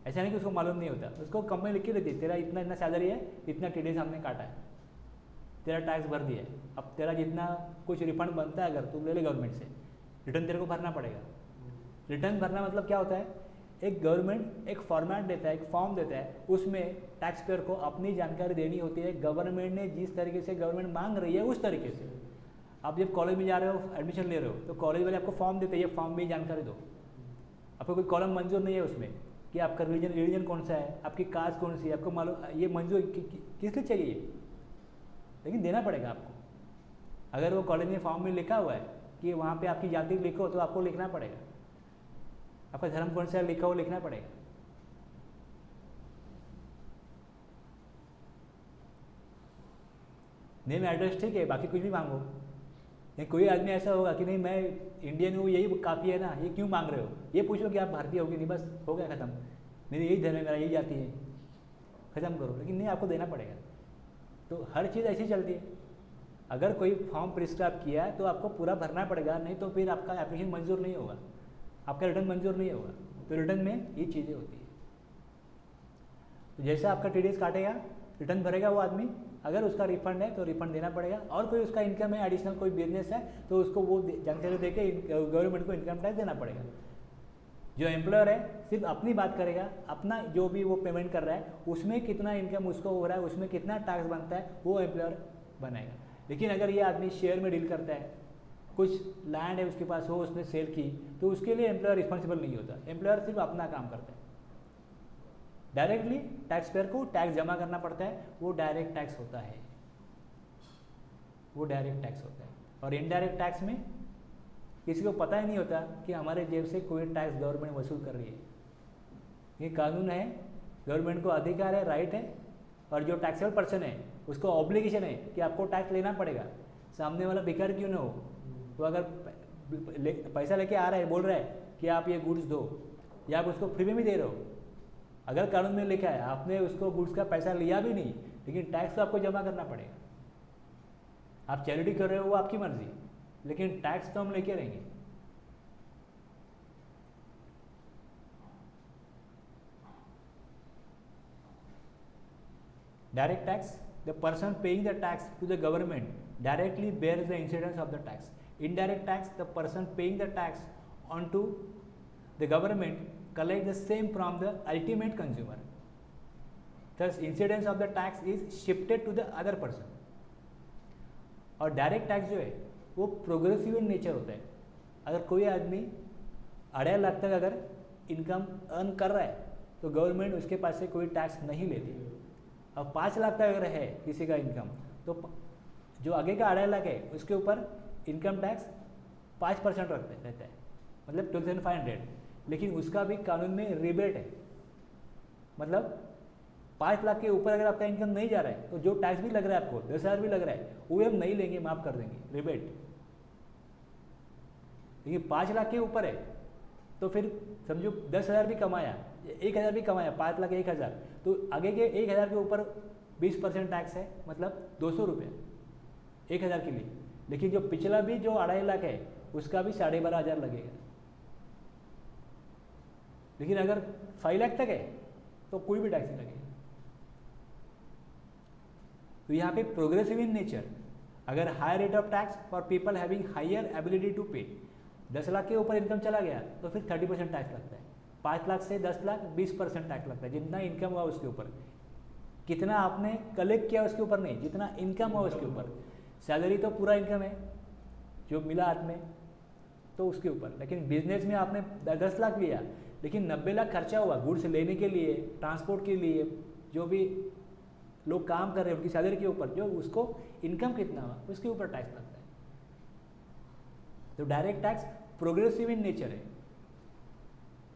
S1: ऐसा नहीं कि उसको मालूम नहीं होता, उसको कंपनी लिख के देती है तेरा इतना इतना सैलरी है, इतना TDS हमने काटा है, तेरा टैक्स भर दिया है, अब तेरा जितना कुछ रिफंड बनता है अगर तू ले ले गवर्नमेंट से, रिटर्न तेरे को भरना पड़ेगा। रिटर्न भरना मतलब क्या होता है, एक गवर्नमेंट एक फॉर्मेट देता है, एक फॉर्म देता है, उसमें टैक्स पेयर को अपनी जानकारी देनी होती है, गवर्नमेंट ने जिस तरीके से गवर्नमेंट मांग रही है उस तरीके से। आप जब कॉलेज में जा रहे हो, एडमिशन ले रहे हो, तो कॉलेज वाले आपको फॉर्म देते हैं, ये फॉर्म में जानकारी दो। आपको कोई कॉलम मंजूर नहीं है उसमें कि आपका रिलीजन कौन सा है, आपकी कास्ट कौन सी है, आपको मालूम ये मंजूर किस लिए चाहिए, लेकिन देना पड़ेगा आपको। अगर वो कॉलेज में फॉर्म में लिखा हुआ है कि वहाँ पे आपकी जाति लिखो, तो आपको लिखना पड़ेगा, आपका धर्म कौन सा लिखा हो लिखना पड़ेगा। नेम एड्रेस ठीक है, बाकी कुछ भी मांगो। नहीं, कोई आदमी ऐसा होगा कि नहीं मैं इंडियन हूँ, यही काफ़ी है ना, ये क्यों मांग रहे हो, ये पूछो कि आप भारतीय हो कि नहीं, बस हो गया ख़त्म, मेरी यही धर्म है, मेरा यही जाति है, ख़त्म करो। लेकिन नहीं, आपको देना पड़ेगा। तो हर चीज़ ऐसी चलती है, अगर कोई फॉर्म प्रिस्क्राइब किया है तो आपको पूरा भरना पड़ेगा, नहीं तो फिर आपका एप्लीकेशन मंजूर नहीं होगा, आपका रिटर्न मंजूर नहीं होगा। तो रिटर्न में ये चीज़ें होती है। तो जैसे आपका TDS काटेगा, रिटर्न भरेगा वो आदमी, अगर उसका रिफंड है तो रिफंड देना पड़ेगा, और कोई उसका इनकम है, एडिशनल कोई बिजनेस है, तो उसको वो जानकारी देके गवर्नमेंट को इनकम टैक्स देना पड़ेगा। जो एम्प्लॉयर है सिर्फ अपनी बात करेगा, अपना जो भी वो पेमेंट कर रहा है उसमें कितना इनकम उसको हो रहा है, उसमें कितना टैक्स बनता है, वो एम्प्लॉयर बनाएगा। लेकिन अगर ये आदमी शेयर में डील करता है, कुछ लैंड है उसके पास, हो उसने सेल की, तो उसके लिए एम्प्लॉयर रिस्पॉन्सिबल नहीं होता, एम्प्लॉयर सिर्फ अपना काम करता है। डायरेक्टली टैक्स पेयर को टैक्स जमा करना पड़ता है, वो डायरेक्ट टैक्स होता है, वो डायरेक्ट टैक्स होता है। और इनडायरेक्ट टैक्स में किसी को पता ही नहीं होता कि हमारे जेब से कोई टैक्स गवर्नमेंट वसूल कर रही है। ये कानून है, गवर्नमेंट को अधिकार है, राइट है, और जो टैक्सेबल पर्सन है उसको ऑब्लिगेशन है कि आपको टैक्स लेना पड़ेगा। सामने वाला बेकार क्यों ना हो, तो अगर पैसा लेके आ रहा है, बोल रहा है कि आप ये गुड्स दो, या आप उसको फ्री में भी दे रहे हो, अगर कानून में लिखा है आपने उसको गुड्स का पैसा लिया भी नहीं, लेकिन टैक्स तो आपको जमा करना पड़ेगा। आप चैरिटी कर रहे हो वो आपकी मर्जी, लेकिन टैक्स तो हम लेके रहेंगे। Direct tax, the person paying the tax to the government directly bears the incidence of the tax. Indirect tax, the person paying the tax onto the government collect the same from the ultimate consumer. Thus, incidence of the tax is shifted to the other person. और direct tax जो है वो progressive in nature होता है। अगर कोई आदमी 2.5 लाख तक अगर इनकम अर्न कर रहा है तो गवर्नमेंट उसके पास से कोई टैक्स नहीं लेती। अब 5 लाख तक अगर है किसी का इनकम, तो जो आगे का 2.5 लाख है उसके ऊपर इनकम टैक्स 5% रहता है, मतलब 12,500। लेकिन उसका भी कानून में रिबेट है, मतलब 5 लाख के ऊपर अगर आपका इनकम नहीं जा रहा है तो जो टैक्स भी लग रहा है आपको, 10,000 भी लग रहा है, वो हम नहीं लेंगे, माफ़ कर देंगे, रिबेट। लेकिन 5 लाख के ऊपर है तो फिर समझो 10,000 भी कमाया, 1,000 भी कमाया, 5 लाख 1,000, तो आगे के 1,000 के ऊपर 20% टैक्स है, मतलब 200 रुपये 1,000 के लिए। लेकिन जो पिछला भी जो 2.5 लाख है उसका भी 12,500 लगेगा। लेकिन अगर 5 लाख तक है तो कोई भी टैक्स नहीं लगेगा। तो यहाँ पे प्रोग्रेसिव इन नेचर, अगर higher rate of tax for people having higher ability to pay, 10 lakh के ऊपर इनकम चला गया तो फिर 30% टैक्स लगता है। 5 लाख से 10 लाख 20% टैक्स लगता है, जितना इनकम हुआ उसके ऊपर, कितना आपने कलेक्ट किया उसके ऊपर नहीं, जितना इनकम हुआ उसके ऊपर। सैलरी तो पूरा इनकम है जो मिला हाथ में, तो उसके ऊपर। लेकिन बिजनेस में आपने 10 लाख लिया, लेकिन 90 लाख खर्चा हुआ गुड्स लेने के लिए, ट्रांसपोर्ट के लिए, जो भी लोग काम कर रहे हैं उनकी सैलरी के ऊपर, जो उसको इनकम कितना हुआ उसके ऊपर टैक्स लगता है। तो direct tax progressive in nature है।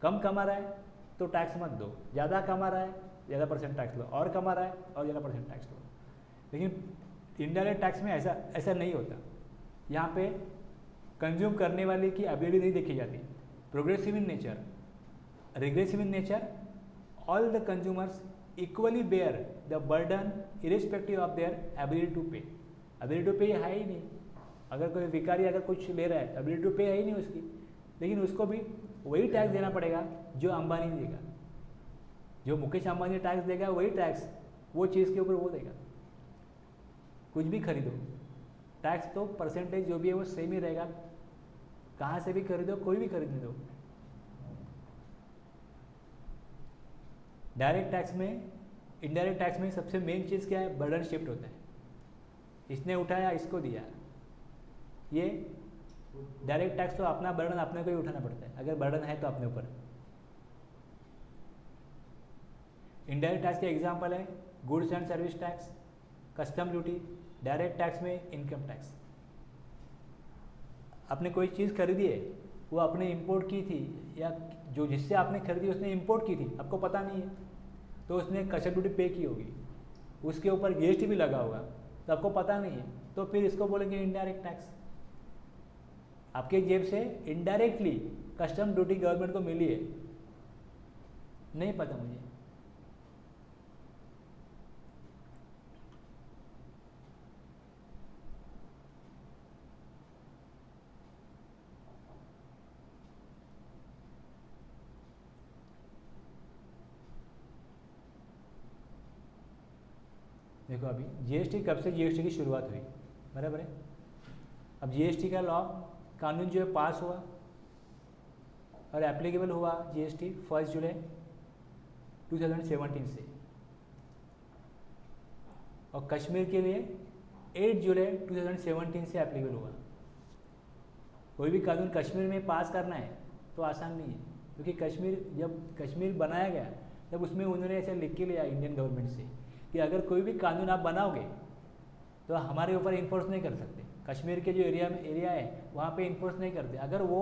S1: कम कमा रहा है तो टैक्स मत दो, ज़्यादा कमा रहा है ज़्यादा परसेंट टैक्स लो, और कमा रहा है और ज़्यादा परसेंट टैक्स लो। लेकिन इनडायरेक्ट टैक्स में ऐसा नहीं होता। यहाँ पे कंज्यूम करने वाले की एबिलिटी नहीं देखी जाती। Progressive in nature, regressive in nature, all the consumers equally bear the burden irrespective of their ability to pay. Ability to pay है ही नहीं। अगर कोई भिखारी अगर कुछ ले रहा है, एबिलिटी टू पे है ही नहीं उसकी, लेकिन उसको भी वही टैक्स देना पड़ेगा जो अंबानी देगा, जो मुकेश अंबानी टैक्स देगा वही टैक्स वो चीज़ के ऊपर वो देगा। कुछ भी खरीदो, टैक्स तो परसेंटेज जो भी है वो सेम ही रहेगा, कहाँ से भी खरीदो, कोई भी खरीदने दो। डायरेक्ट टैक्स में, इनडायरेक्ट टैक्स में सबसे मेन चीज़ क्या है? बर्डन शिफ्ट होता है। इसने उठाया, इसको दिया। ये डायरेक्ट टैक्स तो अपना बर्डन अपने को ही उठाना पड़ता है, अगर बर्डन है तो अपने ऊपर। इनडायरेक्ट टैक्स के एग्जाम्पल है goods and service tax, custom duty. Direct tax में इनकम टैक्स। आपने कोई चीज़ खरीदी है, वो आपने इंपोर्ट की थी, या जो जिससे आपने खरीदी उसने इंपोर्ट की थी, आपको पता नहीं है, तो उसने कस्टम ड्यूटी पे की होगी, उसके ऊपर जीएसटी भी लगा होगा, तो आपको पता नहीं है, तो फिर इसको बोलेंगे इनडायरेक्ट टैक्स। आपके जेब से इनडायरेक्टली कस्टम ड्यूटी गवर्नमेंट को मिली है, नहीं पता मुझे। देखो अभी जीएसटी कब से जीएसटी की शुरुआत हुई, बराबर है। अब जीएसटी का लॉ कानून जो है पास हुआ और एप्लीकेबल हुआ जीएसटी 1 जुलाई 2017 से, और कश्मीर के लिए 8 जुलाई 2017 से एप्लीकेबल हुआ। कोई भी कानून कश्मीर में पास करना है तो आसान नहीं है, क्योंकि जब कश्मीर बनाया गया तब उसमें उन्होंने ऐसे लिख के लिया इंडियन गवर्नमेंट से कि अगर कोई भी कानून आप बनाओगे तो हमारे ऊपर इन्फोर्स नहीं कर सकते। कश्मीर के जो एरिया है वहाँ पे इन्फोर्स नहीं करते। अगर वो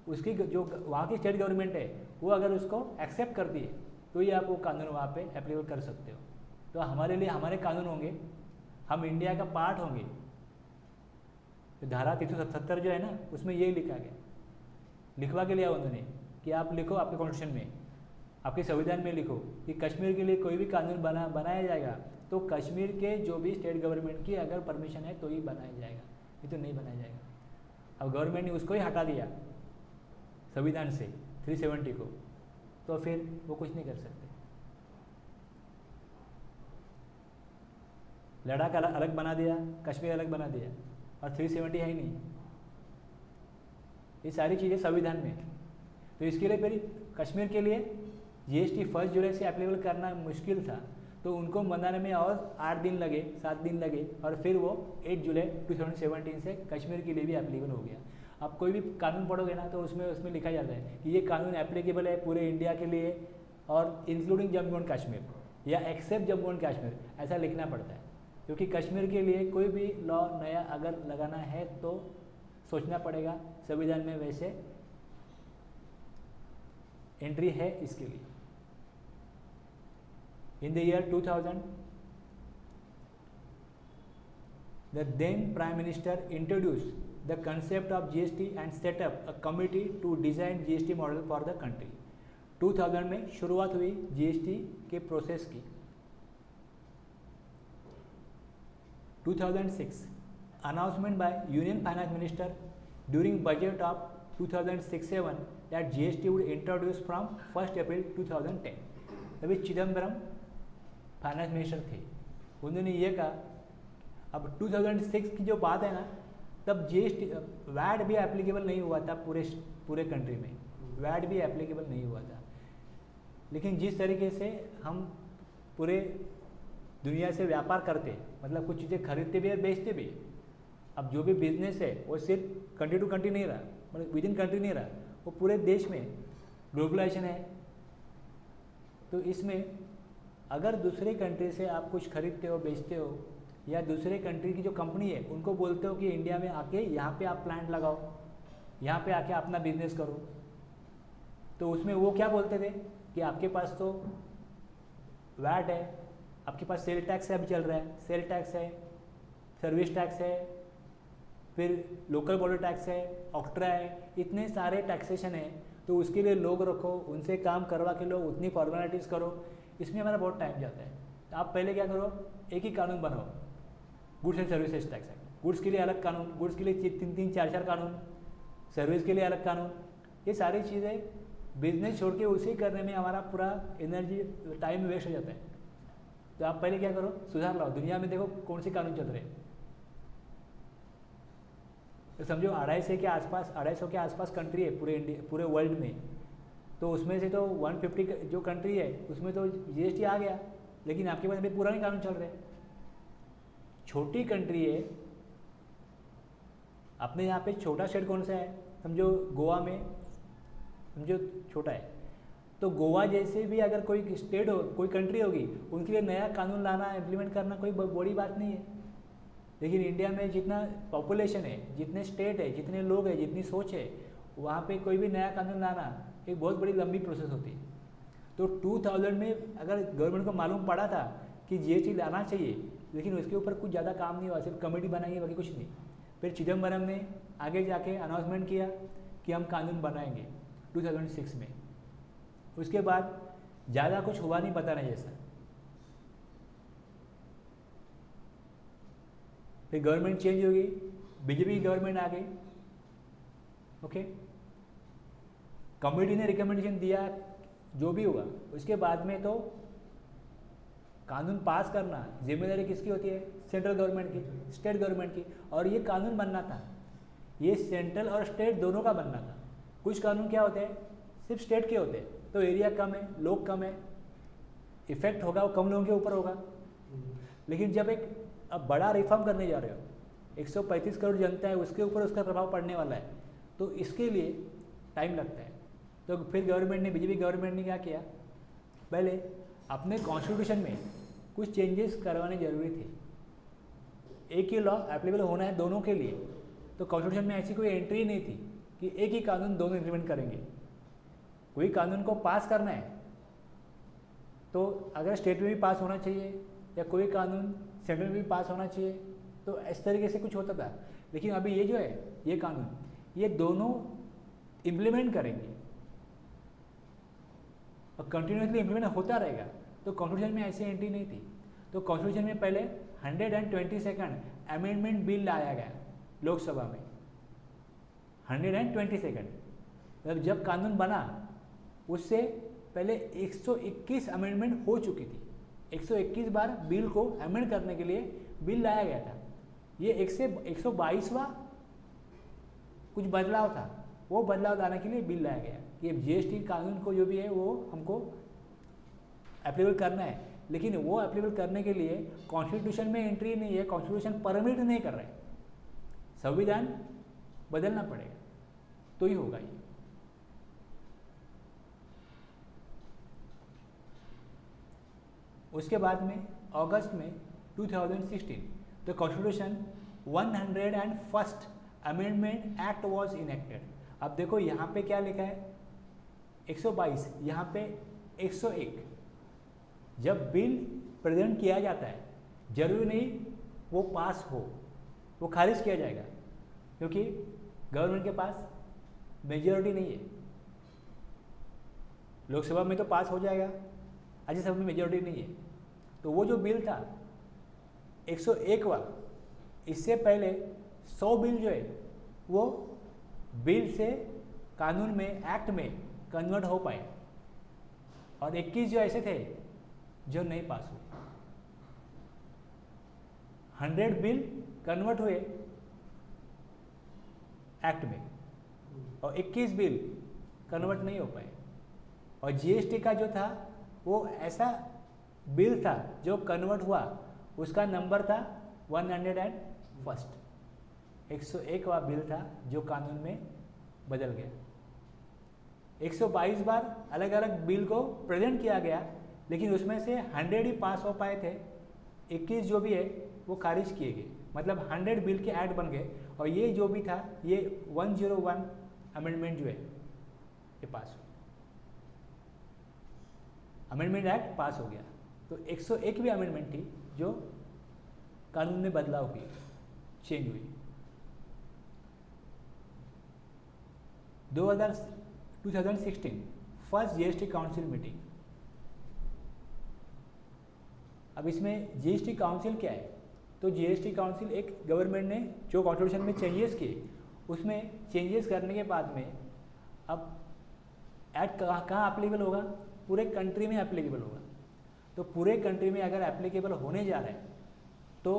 S1: उसकी जो वहाँ की स्टेट गवर्नमेंट है वो अगर उसको एक्सेप्ट कर दिए तो ही आप वो कानून वहाँ पे एप्लीकेबल कर सकते हो। तो हमारे लिए हमारे कानून होंगे, हम इंडिया का पार्ट होंगे। तो धारा 370 जो है ना, उसमें यही लिखा गया, लिखवा के लिया उन्होंने कि आप लिखो आपके कॉन्स्टिट्यूशन में, आपके संविधान में लिखो कि कश्मीर के लिए कोई भी कानून बनाया जाएगा तो कश्मीर के जो भी स्टेट गवर्नमेंट की अगर परमिशन है तो ही बनाया जाएगा, नहीं तो नहीं बनाया जाएगा। अब गवर्नमेंट ने उसको ही हटा दिया संविधान से 370 को, तो फिर वो कुछ नहीं कर सकते। लद्दाख अलग बना दिया, कश्मीर अलग बना दिया, और 370 है ही नहीं। ये सारी चीज़ें संविधान में है। तो इसके लिए फिर कश्मीर के लिए जीएसटी 1 जुलाई से एप्लीकेबल करना मुश्किल था, तो उनको बनाने में और 8 दिन लगे, 7 दिन लगे, और फिर वो 8 जुलाई 2017 से कश्मीर के लिए भी एप्लीकेबल हो गया। आप कोई भी कानून पढ़ोगे ना तो उसमें लिखा जाता है कि ये कानून एप्लीकेबल है पूरे इंडिया के लिए और इंक्लूडिंग जम्मू एंड कश्मीर या एक्सेप्ट जम्मू एंड कश्मीर, ऐसा लिखना पड़ता है। क्योंकि कश्मीर के लिए कोई भी लॉ नया अगर लगाना है तो सोचना पड़ेगा, संविधान में वैसे एंट्री है इसके लिए। In the year 2000, the then Prime Minister introduced the concept of GST and set up a committee to design GST model for the country. 2000 में शुरुआत हुई GST के प्रोसेस की। 2006 announcement by Union Finance Minister during budget of 2006-07 that GST would introduce from 1st April 2010. तभी Chidambaram finance minister थे, उन्होंने ये कहा। अब 2006 की जो बात है ना, तब जीएसटी वैट भी एप्लीकेबल नहीं हुआ था पूरे कंट्री में, वैट भी एप्लीकेबल नहीं हुआ था। लेकिन जिस तरीके से हम पूरे दुनिया से व्यापार करते, मतलब कुछ चीज़ें खरीदते भी और बेचते भी, अब जो भी बिजनेस है वो सिर्फ कंट्री टू कंट्री नहीं रहा, मतलब विद इन कंट्री नहीं रहा, वो पूरे देश में ग्लोबलाइजेशन है। तो इसमें अगर दूसरे कंट्री से आप कुछ खरीदते हो, बेचते हो, या दूसरे कंट्री की जो कंपनी है उनको बोलते हो कि इंडिया में आके यहाँ पे आप प्लांट लगाओ, यहाँ पे आके अपना बिजनेस करो, तो उसमें वो क्या बोलते थे कि आपके पास तो वैट है, आपके पास सेल टैक्स है, अभी चल रहा है, सेल टैक्स है, सर्विस टैक्स है, फिर लोकल बॉर्डर टैक्स है, ऑक्ट्रा है, इतने सारे टैक्सेशन है, तो उसके लिए लोग रखो, उनसे काम करवा के लो, उतनी फॉर्मेलिटीज़ करो, इसमें हमारा बहुत टाइम जाता है। तो आप पहले क्या करो, एक ही कानून बनाओ, goods and services tax act, goods के लिए अलग कानून, गुड्स के लिए 3-4 कानून, सर्विस के लिए अलग कानून, ये सारी चीज़ें बिजनेस छोड़ के उसे करने में हमारा पूरा एनर्जी टाइम वेस्ट हो जाता है। तो आप पहले क्या करो, सुधार लाओ। दुनिया में देखो कौन से कानून चल रहे हैं, तो समझो 250 के आसपास कंट्री है पूरे इंडिया, पूरे वर्ल्ड में, तो उसमें से तो 150 जो कंट्री है उसमें तो जीएसटी आ गया, लेकिन आपके पास अभी पुराने कानून चल रहे हैं। छोटी कंट्री है, अपने यहाँ पे छोटा स्टेट कौन सा है, समझो गोवा में, समझो छोटा है, तो गोवा जैसे भी अगर कोई स्टेट हो, कोई कंट्री होगी, उनके लिए नया कानून लाना, इम्प्लीमेंट करना कोई बड़ी बात नहीं है। लेकिन इंडिया में जितना पॉपुलेशन है, जितने स्टेट है, जितने लोग हैं, जितनी सोच है, वहाँ पे कोई भी नया कानून लाना एक बहुत बड़ी लंबी प्रोसेस होती है। तो 2000 में अगर गवर्नमेंट को मालूम पड़ा था कि जीएसटी लाना चाहिए, लेकिन उसके ऊपर कुछ ज़्यादा काम नहीं हुआ, सिर्फ कमेटी बनाई है, बाकी कुछ नहीं। फिर चिदम्बरम ने आगे जाके अनाउंसमेंट किया कि हम कानून बनाएंगे 2006 में। उसके बाद ज़्यादा कुछ हुआ नहीं बताने जैसा। फिर गवर्नमेंट चेंज होगी, बीजेपी की गवर्नमेंट आ गई, ओके, कमेटी ने रिकमेंडेशन दिया, जो भी हुआ, उसके बाद में तो कानून पास करना जिम्मेदारी किसकी होती है, सेंट्रल गवर्नमेंट की, स्टेट गवर्नमेंट की। और ये कानून बनना था, ये सेंट्रल और स्टेट दोनों का बनना था। कुछ कानून क्या होते हैं, सिर्फ स्टेट के होते हैं, तो एरिया कम है, लोग कम है, इफेक्ट होगा वो कम लोगों के ऊपर होगा। लेकिन जब एक अब बड़ा रिफॉर्म करने जा रहे हो, 135 करोड़ जनता है, उसके ऊपर उसका प्रभाव पड़ने वाला है, तो इसके लिए टाइम लगता है। तो फिर गवर्नमेंट ने, बीजेपी गवर्नमेंट ने क्या किया, पहले अपने कॉन्स्टिट्यूशन में कुछ चेंजेस करवाने जरूरी थे। एक ही लॉ एप्लीकेबल होना है दोनों के लिए, तो कॉन्स्टिट्यूशन में ऐसी कोई एंट्री नहीं थी कि एक ही कानून दोनों इम्प्लीमेंट करेंगे। कोई कानून को पास करना है तो अगर स्टेट में भी पास होना चाहिए, या कोई कानून सेंट्रल में भी पास होना चाहिए, तो इस तरीके से कुछ होता था। लेकिन अभी ये जो है, ये कानून, ये दोनों इम्प्लीमेंट करेंगे और कंटिन्यूसली इम्प्लीमेंट होता रहेगा। तो कॉन्स्टिट्यूशन में ऐसी एंट्री नहीं थी। तो कॉन्स्टिट्यूशन में पहले 122nd अमेंडमेंट बिल लाया गया लोकसभा में, 122nd, मतलब जब कानून बना उससे पहले 121 अमेंडमेंट हो चुकी थी। 121 बार बिल को अमेंड करने के लिए बिल लाया गया था। ये 122वां कुछ बदलाव था, वो बदलाव लाने के लिए बिल लाया गया कि जीएसटी कानून को जो भी है वो हमको एप्लीकेबल करना है। लेकिन वो एप्लीकेबल करने के लिए कॉन्स्टिट्यूशन में एंट्री नहीं है, कॉन्स्टिट्यूशन परमिट नहीं कर रहा है, संविधान बदलना पड़ेगा तो ही होगा ये। उसके बाद में अगस्त में 2016 the constitution 101st amendment act was enacted. अब देखो यहाँ पे क्या लिखा है, 122, यहाँ पे 101। जब बिल प्रेजेंट किया जाता है, जरूरी नहीं वो पास हो, वो खारिज किया जाएगा, क्योंकि गवर्नमेंट के पास मेजॉरिटी नहीं है। लोकसभा में तो पास हो जाएगा, राज्यसभा में मेजॉरिटी नहीं है। तो वो जो बिल था 101वां, इससे पहले 100 बिल जो है वो बिल से कानून में, एक्ट में कन्वर्ट हो पाए, और 21 जो ऐसे थे जो नहीं पास हुए। 100 बिल कन्वर्ट हुए एक्ट में, और 21 बिल कन्वर्ट नहीं हो पाए। और जीएसटी का जो था वो ऐसा बिल था जो कन्वर्ट हुआ, उसका नंबर था 101st, 101वां बिल था जो कानून में बदल गया। 122 बार अलग अलग बिल को प्रेजेंट किया गया, लेकिन उसमें से 100 ही पास हो पाए थे, 21 जो भी है वो खारिज किए गए। मतलब 100 बिल के एक्ट बन गए और ये जो भी था ये 101 अमेंडमेंट जो है ये पास हुआ, अमेंडमेंट एक्ट पास हो गया। तो 101 भी अमेंडमेंट थी जो कानून में बदलाव हुई, चेंज हुई। 2016 फर्स्ट जीएसटी काउंसिल मीटिंग। अब इसमें जीएसटी काउंसिल क्या है? तो जीएसटी काउंसिल एक गवर्नमेंट ने जो कॉन्स्टिट्यूशन में चेंजेस किए, उसमें चेंजेस करने के बाद में अब एक्ट कहाँ एप्लीकेबल होगा? पूरे कंट्री में एप्लीकेबल होगा। तो पूरे कंट्री में अगर एप्लीकेबल होने जा रहा है तो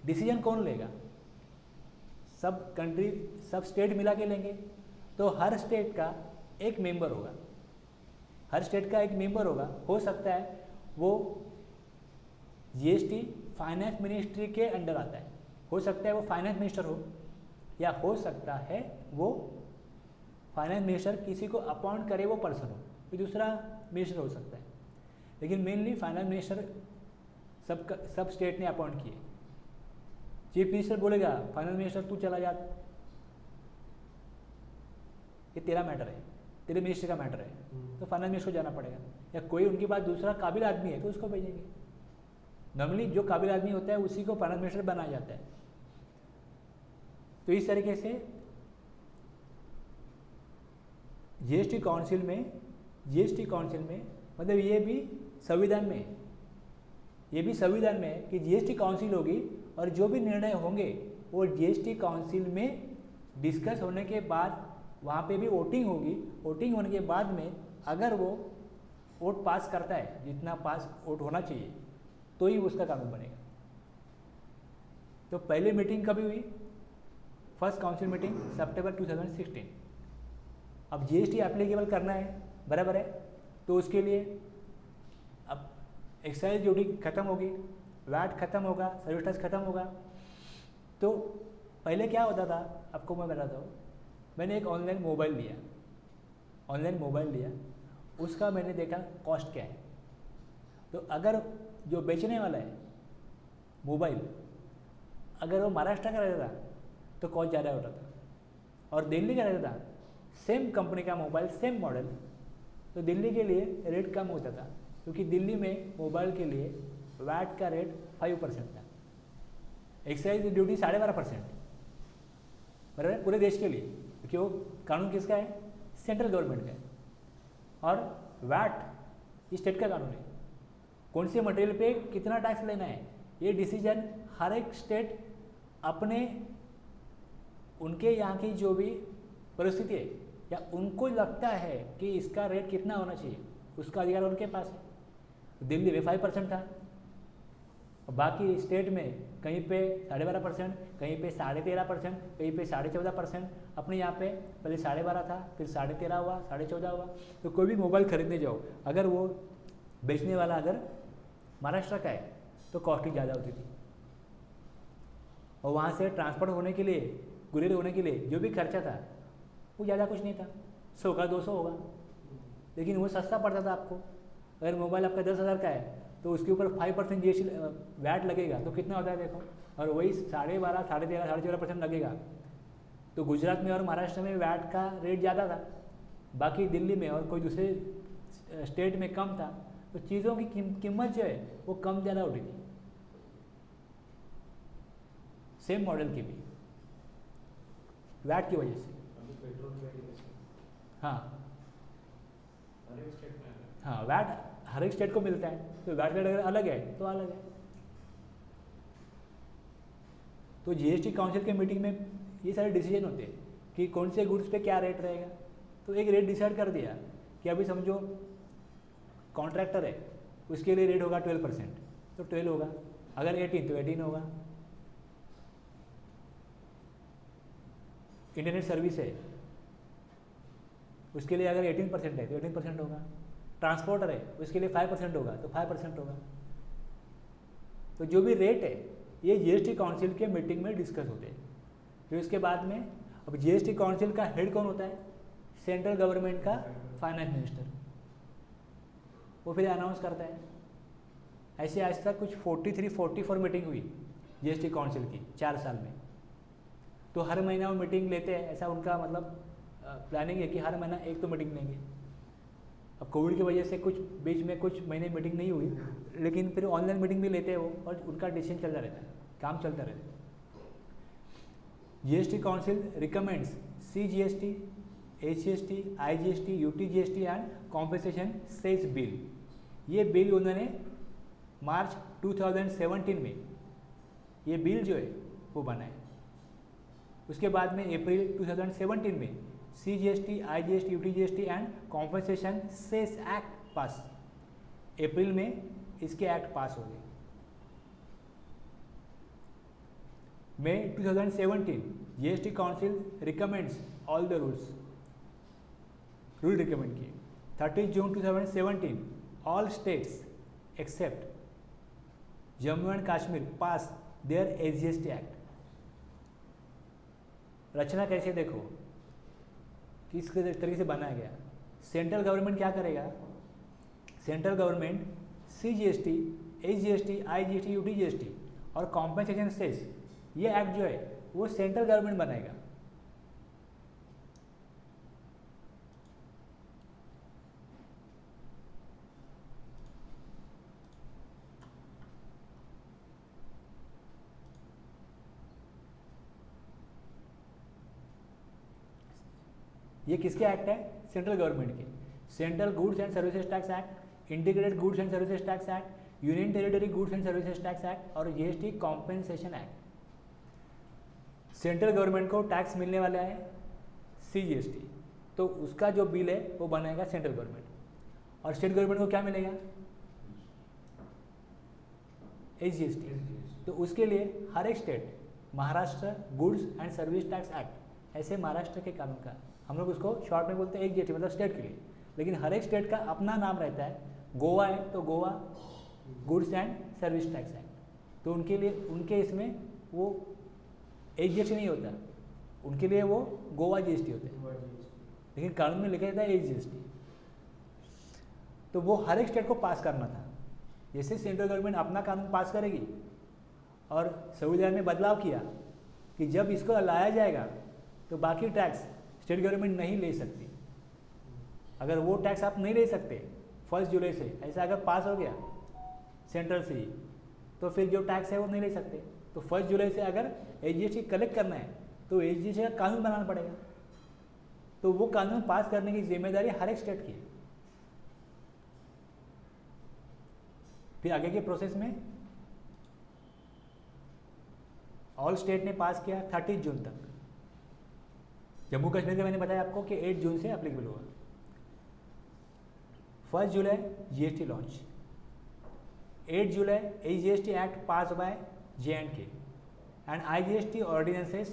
S1: डिसीजन कौन लेगा? सब स्टेट मिला के लेंगे। तो हर स्टेट का एक मेंबर होगा, हर स्टेट का एक मेंबर होगा। हो सकता है वो जीएसटी फाइनेंस मिनिस्ट्री के अंडर आता है, हो सकता है वो फाइनेंस मिनिस्टर हो, या हो सकता है वो फाइनेंस मिनिस्टर किसी को अपॉइंट करे वो पर्सन हो, कोई दूसरा मिनिस्टर हो सकता है। लेकिन मेनली फाइनेंस मिनिस्टर सब स्टेट ने अपॉइंट किए। चीफ मिनिस्टर बोलेगा फाइनेंस मिनिस्टर तू चला जा, ये तेरा मैटर है, तेरे मिनिस्टर का मैटर है, तो फाइनेंस मिनिस्टर को जाना पड़ेगा। या कोई उनके पास दूसरा काबिल आदमी है तो उसको भेजेंगे। नॉर्मली जो काबिल आदमी होता है उसी को फाइनेंस मिनिस्टर बनाया जाता है। तो इस तरीके से जीएसटी काउंसिल में मतलब ये भी संविधान में है कि जीएसटी काउंसिल होगी और जो भी निर्णय होंगे वो जीएसटी काउंसिल में डिस्कस होने के बाद वहाँ पे भी वोटिंग होगी। वोटिंग होने के बाद में अगर वो वोट पास करता है, जितना पास वोट होना चाहिए, तो ही उसका कानून बनेगा। तो पहली मीटिंग कभी हुई? फर्स्ट काउंसिल मीटिंग सितंबर 2016। अब जीएसटी एप्लीकेबल करना है, बराबर है, तो उसके लिए अब एक्साइज ड्यूटी खत्म होगी, वैट खत्म होगा, सर्विस टैक्स खत्म होगा। तो पहले क्या होता था आपको मैं बताता हूँ। मैंने एक ऑनलाइन मोबाइल लिया, उसका मैंने देखा कॉस्ट क्या है। तो अगर जो बेचने वाला है मोबाइल, अगर वो महाराष्ट्र का रहता था तो कॉस्ट ज़्यादा होता था, और दिल्ली का रहता था सेम कंपनी का मोबाइल, सेम मॉडल, तो दिल्ली के लिए रेट कम होता था, क्योंकि दिल्ली में मोबाइल के लिए वैट का रेट 5% था, एक्साइज ड्यूटी 12.5%, बराबर पूरे देश के लिए, क्योंकि वो कानून किसका है? सेंट्रल गवर्नमेंट का है। और वैट स्टेट का कानून है, कौन से मटेरियल पे कितना टैक्स लेना है, ये डिसीजन हर एक स्टेट अपने उनके यहाँ की जो भी परिस्थिति है या उनको लगता है कि इसका रेट कितना होना चाहिए, उसका अधिकार उनके पास है। दिल्ली में 5% था, बाकी स्टेट में कहीं पे 12.5%, कहीं पे 13.5%, कहीं पे 14.5%। अपने यहाँ पे पहले 12.5 था, फिर 13.5 हुआ, 14.5 हुआ। तो कोई भी मोबाइल खरीदने जाओ, अगर वो बेचने वाला अगर महाराष्ट्र का है तो कॉस्ट ज़्यादा होती थी, और वहाँ से ट्रांसपोर्ट होने के लिए, कुरियर होने के लिए जो भी खर्चा था वो ज़्यादा कुछ नहीं था, 100 का 200 होगा, लेकिन वो सस्ता पड़ता था आपको। अगर मोबाइल आपका 10,000 का है तो उसके ऊपर 5% जीएसटी वैट लगेगा, तो कितना होता है देखो, और वही 12.5, 13.5, 14.5% लगेगा। तो गुजरात में और महाराष्ट्र में वैट का रेट ज़्यादा था, बाकी दिल्ली में और कोई दूसरे स्टेट में कम था। तो चीज़ों की कीमत जो है वो कम ज़्यादा उठी थी, सेम मॉडल की भी, वैट की वजह से। हाँ, वैट हर एक स्टेट को मिलता है, तो वैट रेट अगर अलग है तो अलग है। तो जीएसटी काउंसिल के मीटिंग में ये सारे डिसीजन होते हैं कि कौन से गुड्स पे क्या रेट रहेगा। तो एक रेट डिसाइड कर दिया कि अभी समझो कॉन्ट्रैक्टर है, उसके लिए रेट होगा 12%, तो 12 होगा, अगर 18 तो 18 होगा। इंटरनेट सर्विस है, उसके लिए अगर 18% है तो 18% होगा। ट्रांसपोर्टर है, उसके लिए 5% होगा तो 5% होगा। तो जो भी रेट है ये जीएसटी काउंसिल के मीटिंग में डिस्कस होते हैं। फिर उसके बाद में अब जीएसटी काउंसिल का हेड कौन होता है? सेंट्रल गवर्नमेंट का फाइनेंस मिनिस्टर, वो फिर अनाउंस करता है। ऐसे आज तक कुछ 43-44 मीटिंग हुई जीएसटी काउंसिल की 4 साल में। तो हर महीना वो मीटिंग लेते हैं, ऐसा उनका मतलब प्लानिंग है कि हर महीना एक तो मीटिंग लेंगे। अब कोविड की वजह से कुछ बीच में कुछ महीने मीटिंग नहीं हुई, लेकिन फिर ऑनलाइन मीटिंग भी लेते हैं वो, और उनका डिसीजन चलता रहता है, काम चलता रहता है। GST council recommends CGST, HGST, IGST, UTGST and compensation cess bill. ये बिल उन्होंने मार्च 2017 में ये बिल जो है वो बनाए। उसके बाद में अप्रैल 2017 में CGST, IGST, UTGST and compensation cess act pass, अप्रैल में इसके एक्ट पास हो गए। May 2017 GST council recommends all the rule recommend किए। 30 June 2017 all states except Jammu and Kashmir pass there SGST act. रचना कैसे देखो, किस तरीके से बनाया गया। सेंट्रल गवर्नमेंट क्या करेगा, central government CGST, HGST, IGST, UTGST और कॉम्पेंसेशन सेस, ये एक्ट जो है वो सेंट्रल गवर्नमेंट बनाएगा। ये किसके एक्ट है, सेंट्रल गवर्नमेंट के। Central goods and services tax act, integrated goods and services tax act, union territory goods and services tax act और GST compensation act. Central government को टैक्स मिलने वाला है CGST, तो उसका जो बिल है वो बनाएगा सेंट्रल गवर्नमेंट। और स्टेट गवर्नमेंट को क्या मिलेगा, HGST। तो उसके लिए हर एक state, Maharashtra goods and service tax act, ऐसे महाराष्ट्र के कानून का हम लोग उसको शॉर्ट में बोलते हैं HGST, मतलब स्टेट के लिए। लेकिन हर एक स्टेट का अपना नाम रहता है। गोवा है तो Goa goods and service tax act, तो उनके लिए उनके इसमें वो HGST नहीं होता, उनके लिए वो गोवा GST होता है, लेकिन कानून में लिखा जाता है HGST। तो वो हर एक स्टेट को पास करना था। जैसे सेंट्रल गवर्नमेंट अपना कानून पास करेगी और संविधान में बदलाव किया कि जब इसको लाया जाएगा तो बाकी टैक्स स्टेट गवर्नमेंट नहीं ले सकती। अगर वो टैक्स आप नहीं ले सकते 1 जुलाई से, ऐसा अगर पास हो गया सेंट्रल से ही, तो फिर जो टैक्स है वो नहीं ले सकते। तो 1 जुलाई से अगर HGST कलेक्ट करना है तो HGST का कानून बनाना पड़ेगा। तो वो कानून पास करने की जिम्मेदारी हर एक स्टेट की है। फिर आगे के प्रोसेस में ऑल स्टेट ने पास किया 30 जून तक। जम्मू कश्मीर का मैंने बताया आपको कि 8 जून से एप्लीकेबल हुआ। 1 जुलाई GST लॉन्च, 8 जुलाई HGST act pass by J&K and IGST ordinances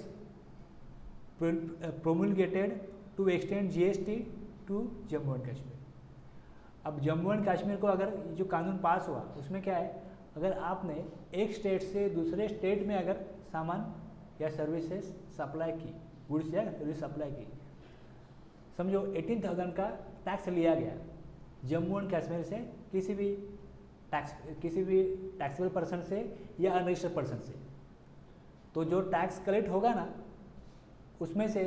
S1: promulgated to extend GST to Jammu and Kashmir. अब जम्मू एंड कश्मीर को अगर जो कानून पास हुआ उसमें क्या है, अगर आपने एक स्टेट से दूसरे स्टेट में अगर सामान या सर्विसेज सप्लाई की, गुड्स या सर्विस सप्लाई की, समझो 18,000 का टैक्स लिया गया जम्मू एंड कश्मीर से किसी भी टैक्सेबल पर्सन से या अनरजिस्टर्ड पर्सन से, तो जो टैक्स कलेक्ट होगा ना उसमें से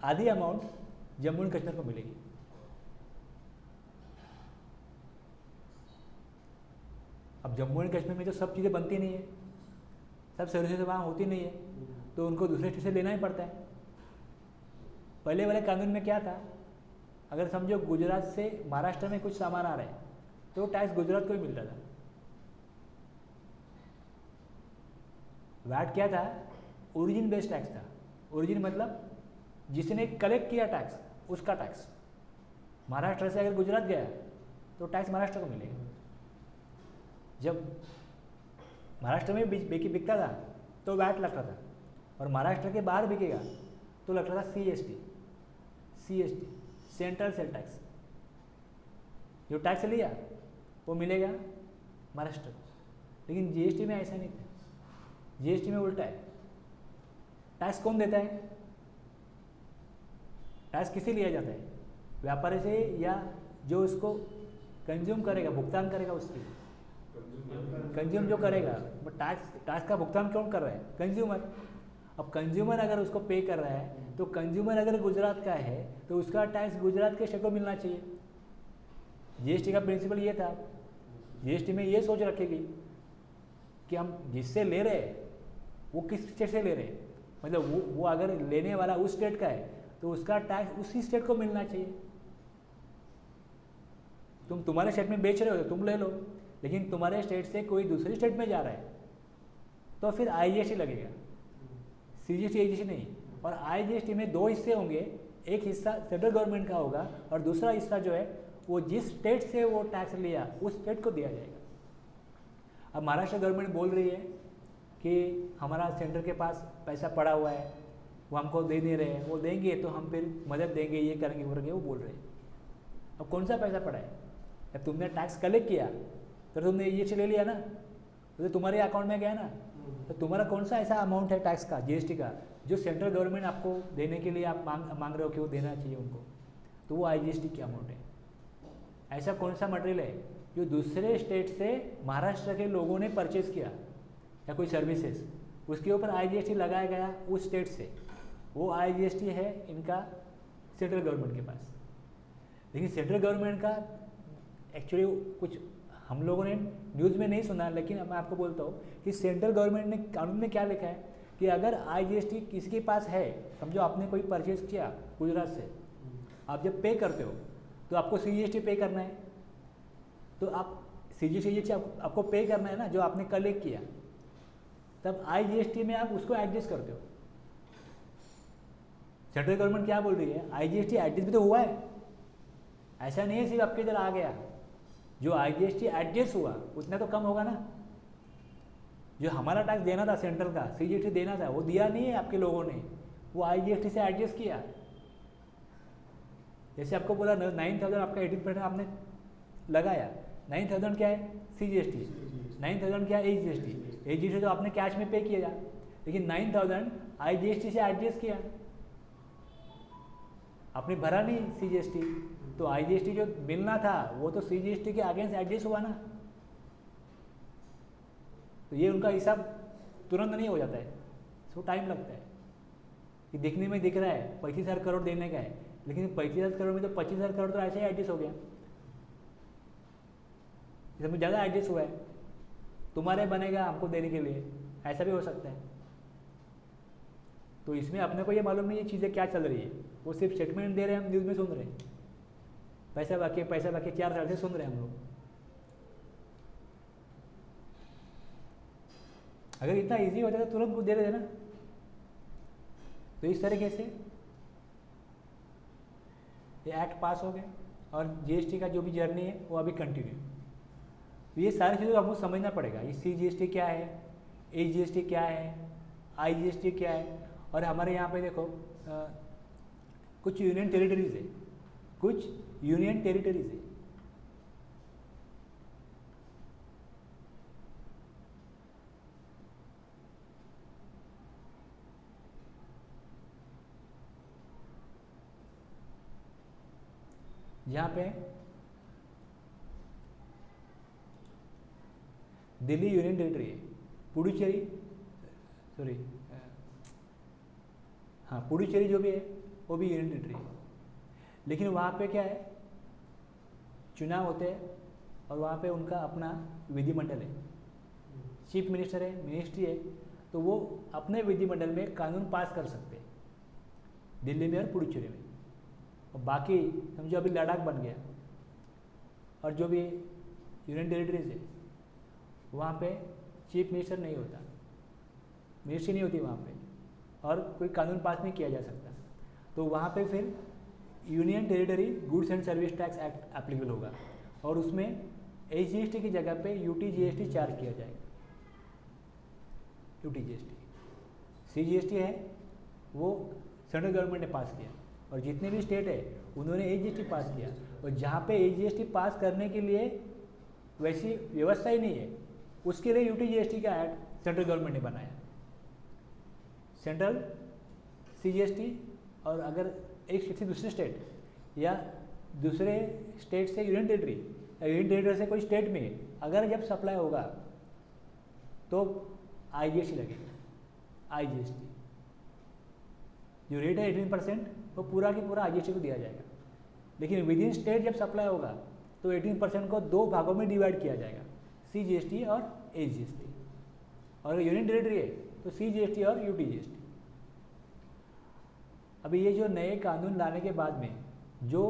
S1: आधी अमाउंट जम्मू एंड कश्मीर को मिलेगी। अब जम्मू एंड कश्मीर में तो सब चीज़ें बनती नहीं है, सब सर्विसेज वहाँ होती नहीं है, तो उनको दूसरे स्टेट से लेना ही पड़ता है। पहले वाले कानून में क्या था, अगर समझो गुजरात से महाराष्ट्र में कुछ सामान आ रहा है तो टैक्स गुजरात को ही मिलता था। वैट क्या था, ओरिजिन बेस्ड टैक्स था। ओरिजिन मतलब जिसने कलेक्ट किया टैक्स उसका टैक्स। महाराष्ट्र से अगर गुजरात गया तो टैक्स महाराष्ट्र को मिलेगा। जब महाराष्ट्र में बिकता था तो वैट लगता था, और महाराष्ट्र के बाहर बिकेगा तो लगता था CST सेंट्रल सेल टैक्स। जो टैक्स लिया वो मिलेगा महाराष्ट्र को। लेकिन GST में ऐसा नहीं था, GST में उल्टा है। टैक्स कौन देता है, टैक्स किसे लिया जाता है, व्यापारी से या जो उसको कंज्यूम करेगा, भुगतान करेगा उसकी, कंज्यूम जो करेगा वो टैक्स का भुगतान कौन कर रहा है? कंज्यूमर। अब कंज्यूमर अगर उसको पे कर रहा है तो कंज्यूमर अगर गुजरात का है तो उसका टैक्स गुजरात के स्टेट को मिलना चाहिए। जीएसटी का प्रिंसिपल ये था, जीएसटी में ये सोच रखेगी कि हम जिससे ले रहे हैं वो किस स्टेट से ले रहे हैं, मतलब वो अगर लेने वाला उस स्टेट का है तो उसका टैक्स उसी स्टेट को मिलना चाहिए। तुम्हारे स्टेट में बेच रहे हो तो तुम ले लो, लेकिन तुम्हारे स्टेट से कोई दूसरी स्टेट में जा रहा है तो फिर आईजीएसटी लगेगा, सीजीएसटी आईजीएसटी नहीं। और आईजीएसटी में दो हिस्से होंगे, एक हिस्सा सेंट्रल गवर्नमेंट का होगा और दूसरा हिस्सा जो है वो जिस स्टेट से वो टैक्स लिया उस स्टेट को दिया जाएगा। अब महाराष्ट्र गवर्नमेंट बोल रही है कि हमारा सेंटर के पास पैसा पड़ा हुआ है, वो हमको दे नहीं रहे हैं, वो देंगे तो हम फिर मदद देंगे, ये करेंगे वो करेंगे, वो बोल रहे हैं। अब कौन सा पैसा पड़ा है? अब तुमने टैक्स कलेक्ट किया तो तुमने ये ले लिया ना, तो तुम्हारे अकाउंट में गया ना, तो तुम्हारा कौन सा ऐसा अमाउंट है टैक्स का, जीएसटी का, जो सेंट्रल गवर्नमेंट आपको देने के लिए आप मांग रहे हो कि वो देना चाहिए उनको, तो वो आईजीएसटी की अमाउंट है। ऐसा कौन सा मटेरियल है जो दूसरे स्टेट से महाराष्ट्र के लोगों ने परचेज किया या कोई सर्विसेज, उसके ऊपर आईजीएसटी लगाया गया उस स्टेट से, वो आईजीएसटी है इनका सेंट्रल गवर्नमेंट के पास। लेकिन सेंट्रल गवर्नमेंट का एक्चुअली कुछ हम लोगों ने न्यूज़ में नहीं सुना, लेकिन मैं आपको बोलता हूँ कि सेंट्रल गवर्नमेंट ने कानून में क्या लिखा है कि अगर आईजीएसटी किसी के पास है, समझो आपने कोई परचेज किया गुजरात से, आप जब पे करते हो तो आपको सीजीएसटी पे करना है, तो आप सीजीएसटी आपको पे करना है ना जो आपने कलेक्ट किया, तब आईजीएसटी में आप उसको एडजस्ट करते हो। सेंट्रल गवर्नमेंट क्या बोल रही है, आईजीएसटी एडजस्ट भी तो हुआ है, ऐसा नहीं है सिर्फ आपके इधर आ गया, जो आईजीएसटी एडजस्ट हुआ उतना तो कम होगा ना। जो हमारा टैक्स देना था सेंट्रल का, सीजीएसटी देना था, वो दिया नहीं है आपके लोगों ने, वो आईजीएसटी से एडजस्ट किया। जैसे आपको बोला 9,000 आपका 18% आपने लगाया, 9,000 क्या है सीजीएसटी, 9,000 क्या है एजीएसटी, एजीएसटी तो आपने कैश में पे किया, लेकिन 9,000 आईजीएसटी से एडजस्ट किया, आपने भरा नहीं सीजीएसटी, तो आईजीएसटी जो मिलना था वो तो सीजीएसटी के अगेंस्ट एडजस्ट हुआ ना। तो ये उनका हिसाब तुरंत नहीं हो जाता है, इसको टाइम लगता है। कि दिखने में दिख रहा है 35,000 करोड़ देने का है, लेकिन 35,000 करोड़ में तो 25,000 करोड़ तो ऐसे ही एडजस्ट हो गया, इसमें ज़्यादा एडजस्ट हुआ है, तुम्हारे बनेगा हमको देने के लिए, ऐसा भी हो सकता है। तो इसमें अपने को ये मालूम नहीं ये चीज़ें क्या चल रही है, वो सिर्फ स्टेटमेंट दे रहे हैं, हम न्यूज़ में सुन रहे हैं, पैसा बाकी 4 साल से सुन रहे हैं हम लोग। अगर इतना इजी होता तो तुरंत कुछ दे रहे थे ना। तो इस तरीके से ये एक्ट पास हो गए और जीएसटी का जो भी जर्नी है वो अभी कंटिन्यू। तो ये सारी चीज़ों को हमको समझना पड़ेगा, ये सीजीएसटी क्या है, एजीएसटी क्या है, आईजीएसटी क्या है। और हमारे यहाँ पे देखो कुछ यूनियन टेरिटरीज है, कुछ यूनियन टेरिटरीज है, जहाँ पे दिल्ली यूनियन टेरिटरी है, पुडुचेरी, सॉरी हाँ पुडुचेरी जो भी है वो भी यूनियन टेरिटरी है। लेकिन वहाँ पे क्या है, चुनाव होते हैं और वहाँ पे उनका अपना विधिमंडल है, चीफ मिनिस्टर है, मिनिस्ट्री है, तो वो अपने विधिमंडल में कानून पास कर सकते हैं दिल्ली में और पुडुचेरी में। और बाकी समझो अभी लद्दाख बन गया और जो भी यूनियन टेरिटरीज है वहाँ पे चीफ मिनिस्टर नहीं होता, मिनिस्ट्री नहीं होती वहाँ पे, और कोई कानून पास नहीं किया जा सकता। तो वहाँ पे फिर union territory goods and service tax act applicable होगा और उसमें एजीएसटी की जगह पे यूटीजीएसटी चार्ज किया जाएगा। यूटीजीएसटी, सीजीएसटी है वो सेंट्रल गवर्नमेंट ने पास किया और जितने भी स्टेट है उन्होंने एजीएसटी पास किया, और जहाँ पे एजीएसटी पास करने के लिए वैसी व्यवस्था ही नहीं है उसके लिए यूटीजीएसटी का एक्ट सेंट्रल गवर्नमेंट ने बनाया। सेंट्रल सीजीएसटी, और अगर एक स्टेट से दूसरे स्टेट या दूसरे स्टेट से यूनियन टेरिटरी या यूनियन टेरिटरी से कोई स्टेट में अगर जब सप्लाई होगा तो IGST लगेगा। IGST जो रेट है 18% वो पूरा के पूरा IGST को दिया जाएगा। लेकिन विद इन स्टेट जब सप्लाई होगा तो 18% को 2 भागों में डिवाइड किया जाएगा, CGST और HGST। और यूनियन टेरिटरी है तो CGST और UTGST। अभी ये जो नए कानून लाने के बाद में जो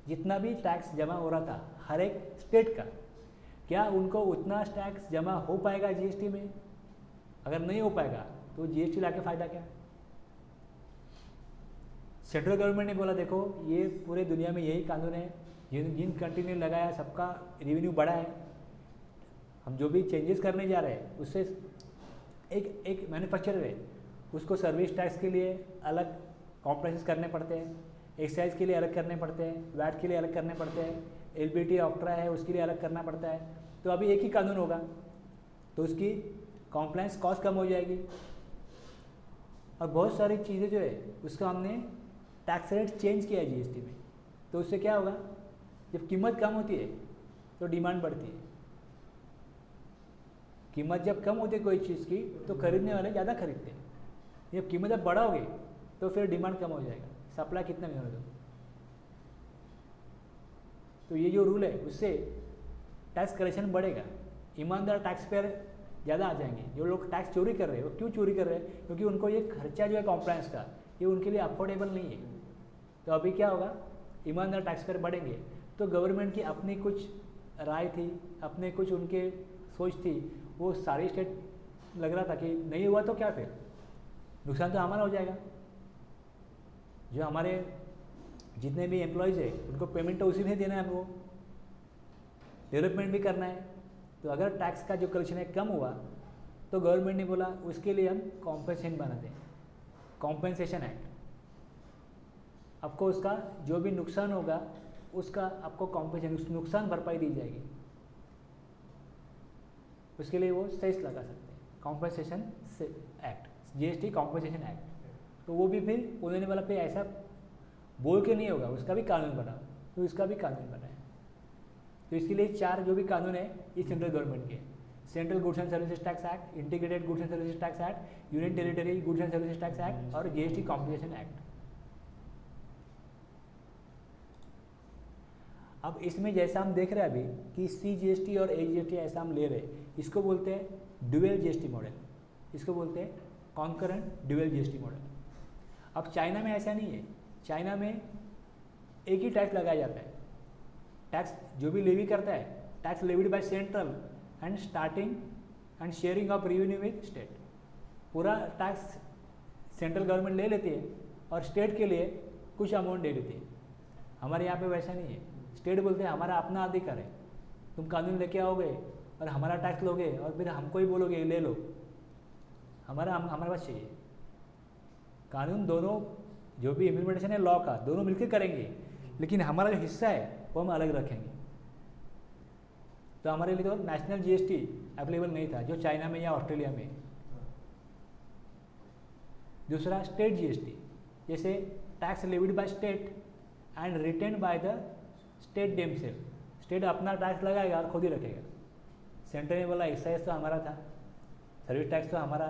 S1: जितना भी टैक्स जमा हो रहा था हर एक स्टेट का, क्या उनको उतना टैक्स जमा हो पाएगा GST में? अगर नहीं हो पाएगा तो GST लाके फ़ायदा क्या? सेंट्रल गवर्नमेंट ने बोला देखो ये पूरे दुनिया में यही कानून है, जिन कंट्री ने लगाया सबका रेवेन्यू बढ़ा है, हम जो भी चेंजेस करने जा रहे हैं उससे एक मैन्युफैक्चरर है उसको सर्विस टैक्स के लिए अलग कॉम्प्रेसेस करने पड़ते हैं, एक्साइज के लिए अलग करने पड़ते हैं, वैट के लिए अलग करने पड़ते हैं, LBT ऑक्ट्रा है उसके लिए अलग करना पड़ता है। तो अभी एक ही कानून होगा तो उसकी कॉम्प्लायंस कॉस्ट कम हो जाएगी और बहुत सारी चीज़ें जो है उसका हमने टैक्स रेट चेंज किया है GST में। तो उससे क्या होगा, जब कीमत कम होती है तो डिमांड बढ़ती है। कीमत जब कम होती है कोई चीज़ की तो खरीदने वाले ज़्यादा खरीदते हैं। जब कीमत जब बढ़ाओगे तो फिर डिमांड कम हो जाएगा, सप्लाई कितना भी होने दो। तो ये जो रूल है उससे टैक्स कलेक्शन बढ़ेगा, ईमानदार टैक्स पेयर ज़्यादा आ जाएंगे। जो लोग टैक्स चोरी कर रहे हैं वो क्यों चोरी कर रहे हैं? क्योंकि उनको ये खर्चा जो है कॉम्प्लायंस का ये उनके लिए अफोर्डेबल नहीं है। तो अभी क्या होगा, ईमानदार टैक्स पेयर बढ़ेंगे तो गवर्नमेंट की अपनी कुछ राय थी, अपने कुछ उनके सोच थी, वो सारी स्टेट लग रहा था कि नहीं हुआ तो क्या फिर नुकसान तो हमारा हो जाएगा। जो हमारे जितने भी एम्प्लॉयज़ है उनको पेमेंट तो उसी में देना है, हमको डेवलपमेंट भी करना है। तो अगर टैक्स का जो कलेक्शन है कम हुआ तो गवर्नमेंट ने बोला उसके लिए हम कॉम्पेंसेशन बनाते हैं, कॉम्पेंसेशन एक्ट। आपको उसका जो भी नुकसान होगा उसका आपको कॉम्पेंसेशन, नुकसान भरपाई दी जाएगी। उसके लिए वो सेस लगा सकते हैं, compensation act, GST compensation act. तो वो भी फिर उन्होंने वाला पे ऐसा बोल के नहीं होगा, उसका भी कानून बना, तो इसका भी कानून बना है। तो इसके लिए 4 जो भी कानून है ये सेंट्रल गवर्नमेंट के, central goods and services tax act, integrated goods and services tax act, union territory goods and services tax act और GST कॉम्पेंसेशन एक्ट। अब इसमें जैसा हम देख रहे हैं अभी कि CGST और HGST ऐसा हम ले रहे हैं, इसको बोलते हैं ड्यूअल GST मॉडल, इसको बोलते हैं कॉन्करेंट ड्यूअल GST मॉडल। अब चाइना में ऐसा नहीं है, चाइना में एक ही टैक्स लगाया जाता है। टैक्स जो भी लेवी करता है, tax levied by central and starting and sharing of revenue with state. पूरा टैक्स सेंट्रल गवर्नमेंट ले लेती है और स्टेट के लिए कुछ अमाउंट दे देती है। हमारे यहाँ पे वैसा नहीं है, स्टेट बोलते हैं हमारा अपना अधिकार है, तुम कानून लेके आओगे और हमारा टैक्स लोगे और फिर हमको ही बोलोगे ले लो, हमारे पास चाहिए। कानून दोनों जो भी इम्प्लीमेंटेशन है लॉ का दोनों मिलकर करेंगे, लेकिन हमारा जो हिस्सा है वो हम अलग रखेंगे। तो हमारे लिए तो नेशनल GST अवेलेबल नहीं था जो चाइना में या ऑस्ट्रेलिया में। दूसरा स्टेट GST, जैसे tax levied by state and retain by the state themselves. State अपना टैक्स लगाएगा और खुद ही रखेगा। सेंटर ने बोला एक्साइज तो हमारा था, सर्विस टैक्स तो हमारा,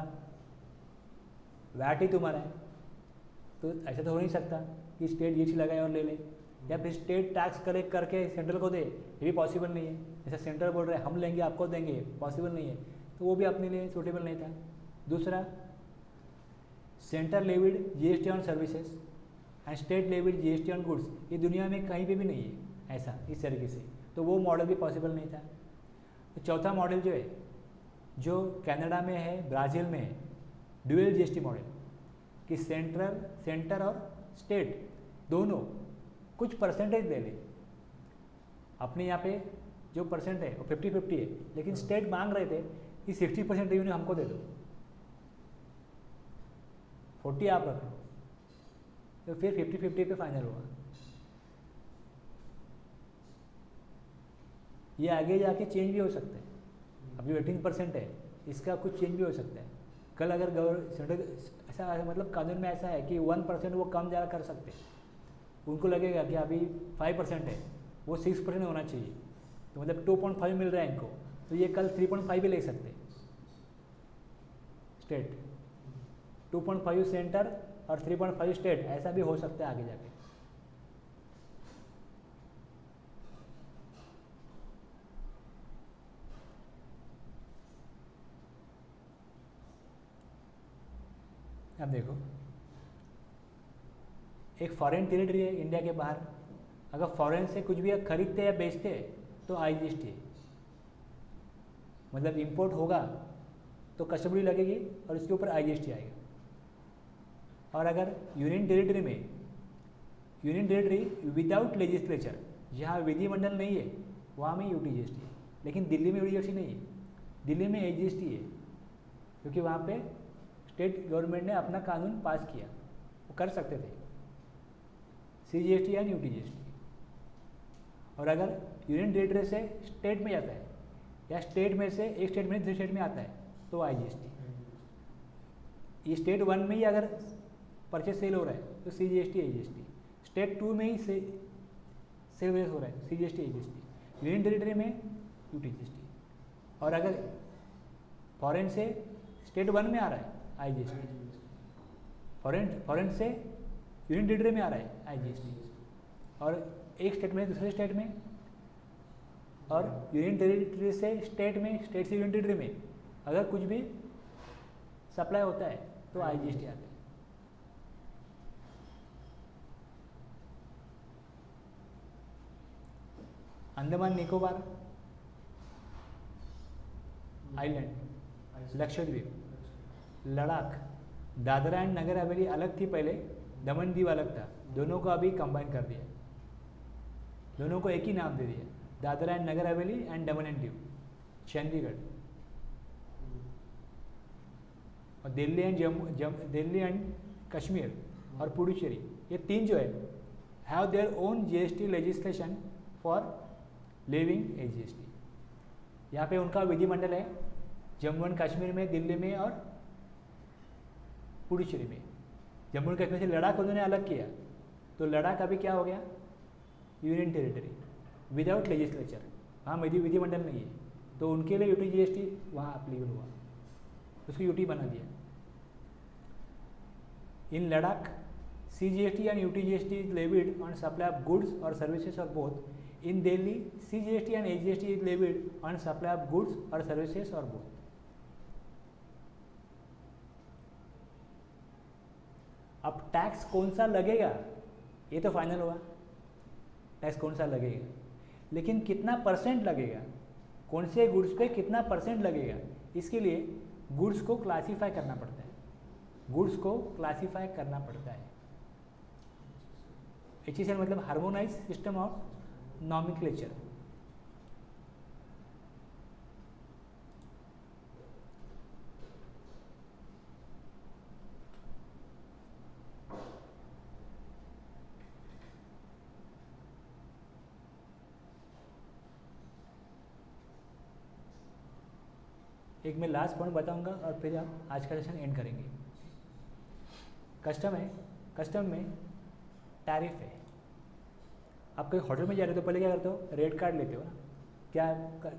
S1: वैट ही तुम्हारा है, तो ऐसा तो हो नहीं सकता कि स्टेट GST लगाए और ले ले, या फिर स्टेट टैक्स कलेक्ट करके सेंट्रल को दे, ये भी पॉसिबल नहीं है। जैसा सेंट्रल बोल रहे हैं हम लेंगे आपको देंगे, पॉसिबल नहीं है, तो वो भी अपने लिए सूटेबल नहीं था। दूसरा centre levied GST on services and state levied GST on goods, ये दुनिया में कहीं पे भी नहीं है ऐसा इस तरीके से, तो वो मॉडल भी पॉसिबल नहीं था। तो चौथा मॉडल जो है जो कनाडा में है, ब्राज़ील में है, ड्यूअल GST मॉडल, कि सेंटर और स्टेट दोनों कुछ परसेंटेज दे ले। अपने यहाँ पे जो परसेंट है वो 50-50 है, लेकिन स्टेट मांग रहे थे कि 60% रेवेन्यू हमको दे दो, 40 आप रख लो, तो फिर 50-50 पे फाइनल हुआ। ये आगे जाके चेंज भी हो सकता है, अभी 18% है, इसका कुछ चेंज भी हो सकता है। कल अगर सेंट्रल ऐसा मतलब कानून में ऐसा है कि 1% वो कम ज़्यादा कर सकते हैं, उनको लगेगा कि अभी 5% है, वो 6% होना चाहिए, तो मतलब 2.5 मिल रहा है इनको, तो ये कल 3.5 भी ले सकते हैं। स्टेट 2.5 सेंटर और 3.5 स्टेट, ऐसा भी हो सकता है आगे जाके। अब देखो, एक फॉरेन टेरिटरी है इंडिया के बाहर, अगर फॉरेन से कुछ भी खरीदते या बेचते हैं तो IGST है, मतलब इंपोर्ट होगा तो कस्टम ड्यूटी लगेगी और इसके ऊपर IGST आएगा। और अगर यूनियन टेरिटरी विदाउट लेजिस्लेचर, जहाँ विधिमंडल नहीं है, वहाँ में UTGST है, लेकिन दिल्ली में UTGST नहीं है, दिल्ली में AGST है, क्योंकि वहाँ पे स्टेट गवर्नमेंट ने अपना कानून पास किया, वो कर सकते थे CGST या UTGST। और अगर यूनियन टेरिटरी से स्टेट में जाता है या स्टेट में से एक स्टेट में दूसरे स्टेट में आता है तो IGST। ये स्टेट 1 में ही अगर परचेज सेल हो रहा है तो CGST AGST, स्टेट 2 में ही सेल हो रहा है CGST AGST, यूनियन टेरिटरी में UTGST। और अगर फॉरेन से स्टेट 1 में आ रहा है IGST, फॉरेन से यूनियन टेरिटरी में आ रहा है IGST, और एक स्टेट में दूसरे स्टेट में, और यूनियन टेरिटरी से स्टेट में, स्टेट से यूनियन टेरिटरी में अगर कुछ भी सप्लाई होता है तो IGST आता है। अंडमान निकोबार आइलैंड, लक्षद्वीप, लद्दाख, दादरा एंड नगर हवेली अलग थी पहले, दमन दीव अलग था, दोनों को अभी कंबाइन कर दिया, दोनों को एक ही नाम दे दिया, Dadra and Nagar Haveli and Daman and Diu, Chandigarh. और दिल्ली एंड कश्मीर और पुडुचेरी, ये तीन जो है have their own GST legislation for living AGST। यहाँ पे उनका विधिमंडल है, जम्मू एंड कश्मीर में, दिल्ली में और पुडुचेरी में। जम्मू एंड कश्मीर से लद्दाख उन्होंने अलग किया, तो लद्दाख अभी क्या हो गया, यूनियन टेरिटरी विदाउट लेजिस्लेचर, वहाँ विधिमंडल नहीं है, तो उनके लिए UTGST वहाँ अप्लीकेबल हुआ, उसको UT बना दिया। In Ladakh CGST and UTGST is levied on supply of goods और सर्विसेज और both. In Delhi CGST and AGST is levied on supply of goods और सर्विसेज और बोथ। अब टैक्स कौन सा लगेगा ये तो फाइनल हुआ, टैक्स कौन सा लगेगा, लेकिन कितना परसेंट लगेगा, कौन से गुड्स पे कितना परसेंट लगेगा, इसके लिए गुड्स को क्लासीफाई करना पड़ता है, गुड्स को क्लासीफाई करना पड़ता है। HSN मतलब हार्मोनाइज सिस्टम ऑफ नॉमेनक्लेचर। एक मैं लास्ट पॉइंट बताऊंगा और फिर आप आज का सेशन एंड करेंगे। कस्टम है, कस्टम में टैरिफ है। आप कहीं होटल में जा रहे हो तो पहले क्या करते हो, रेट कार्ड लेते हो ना, क्या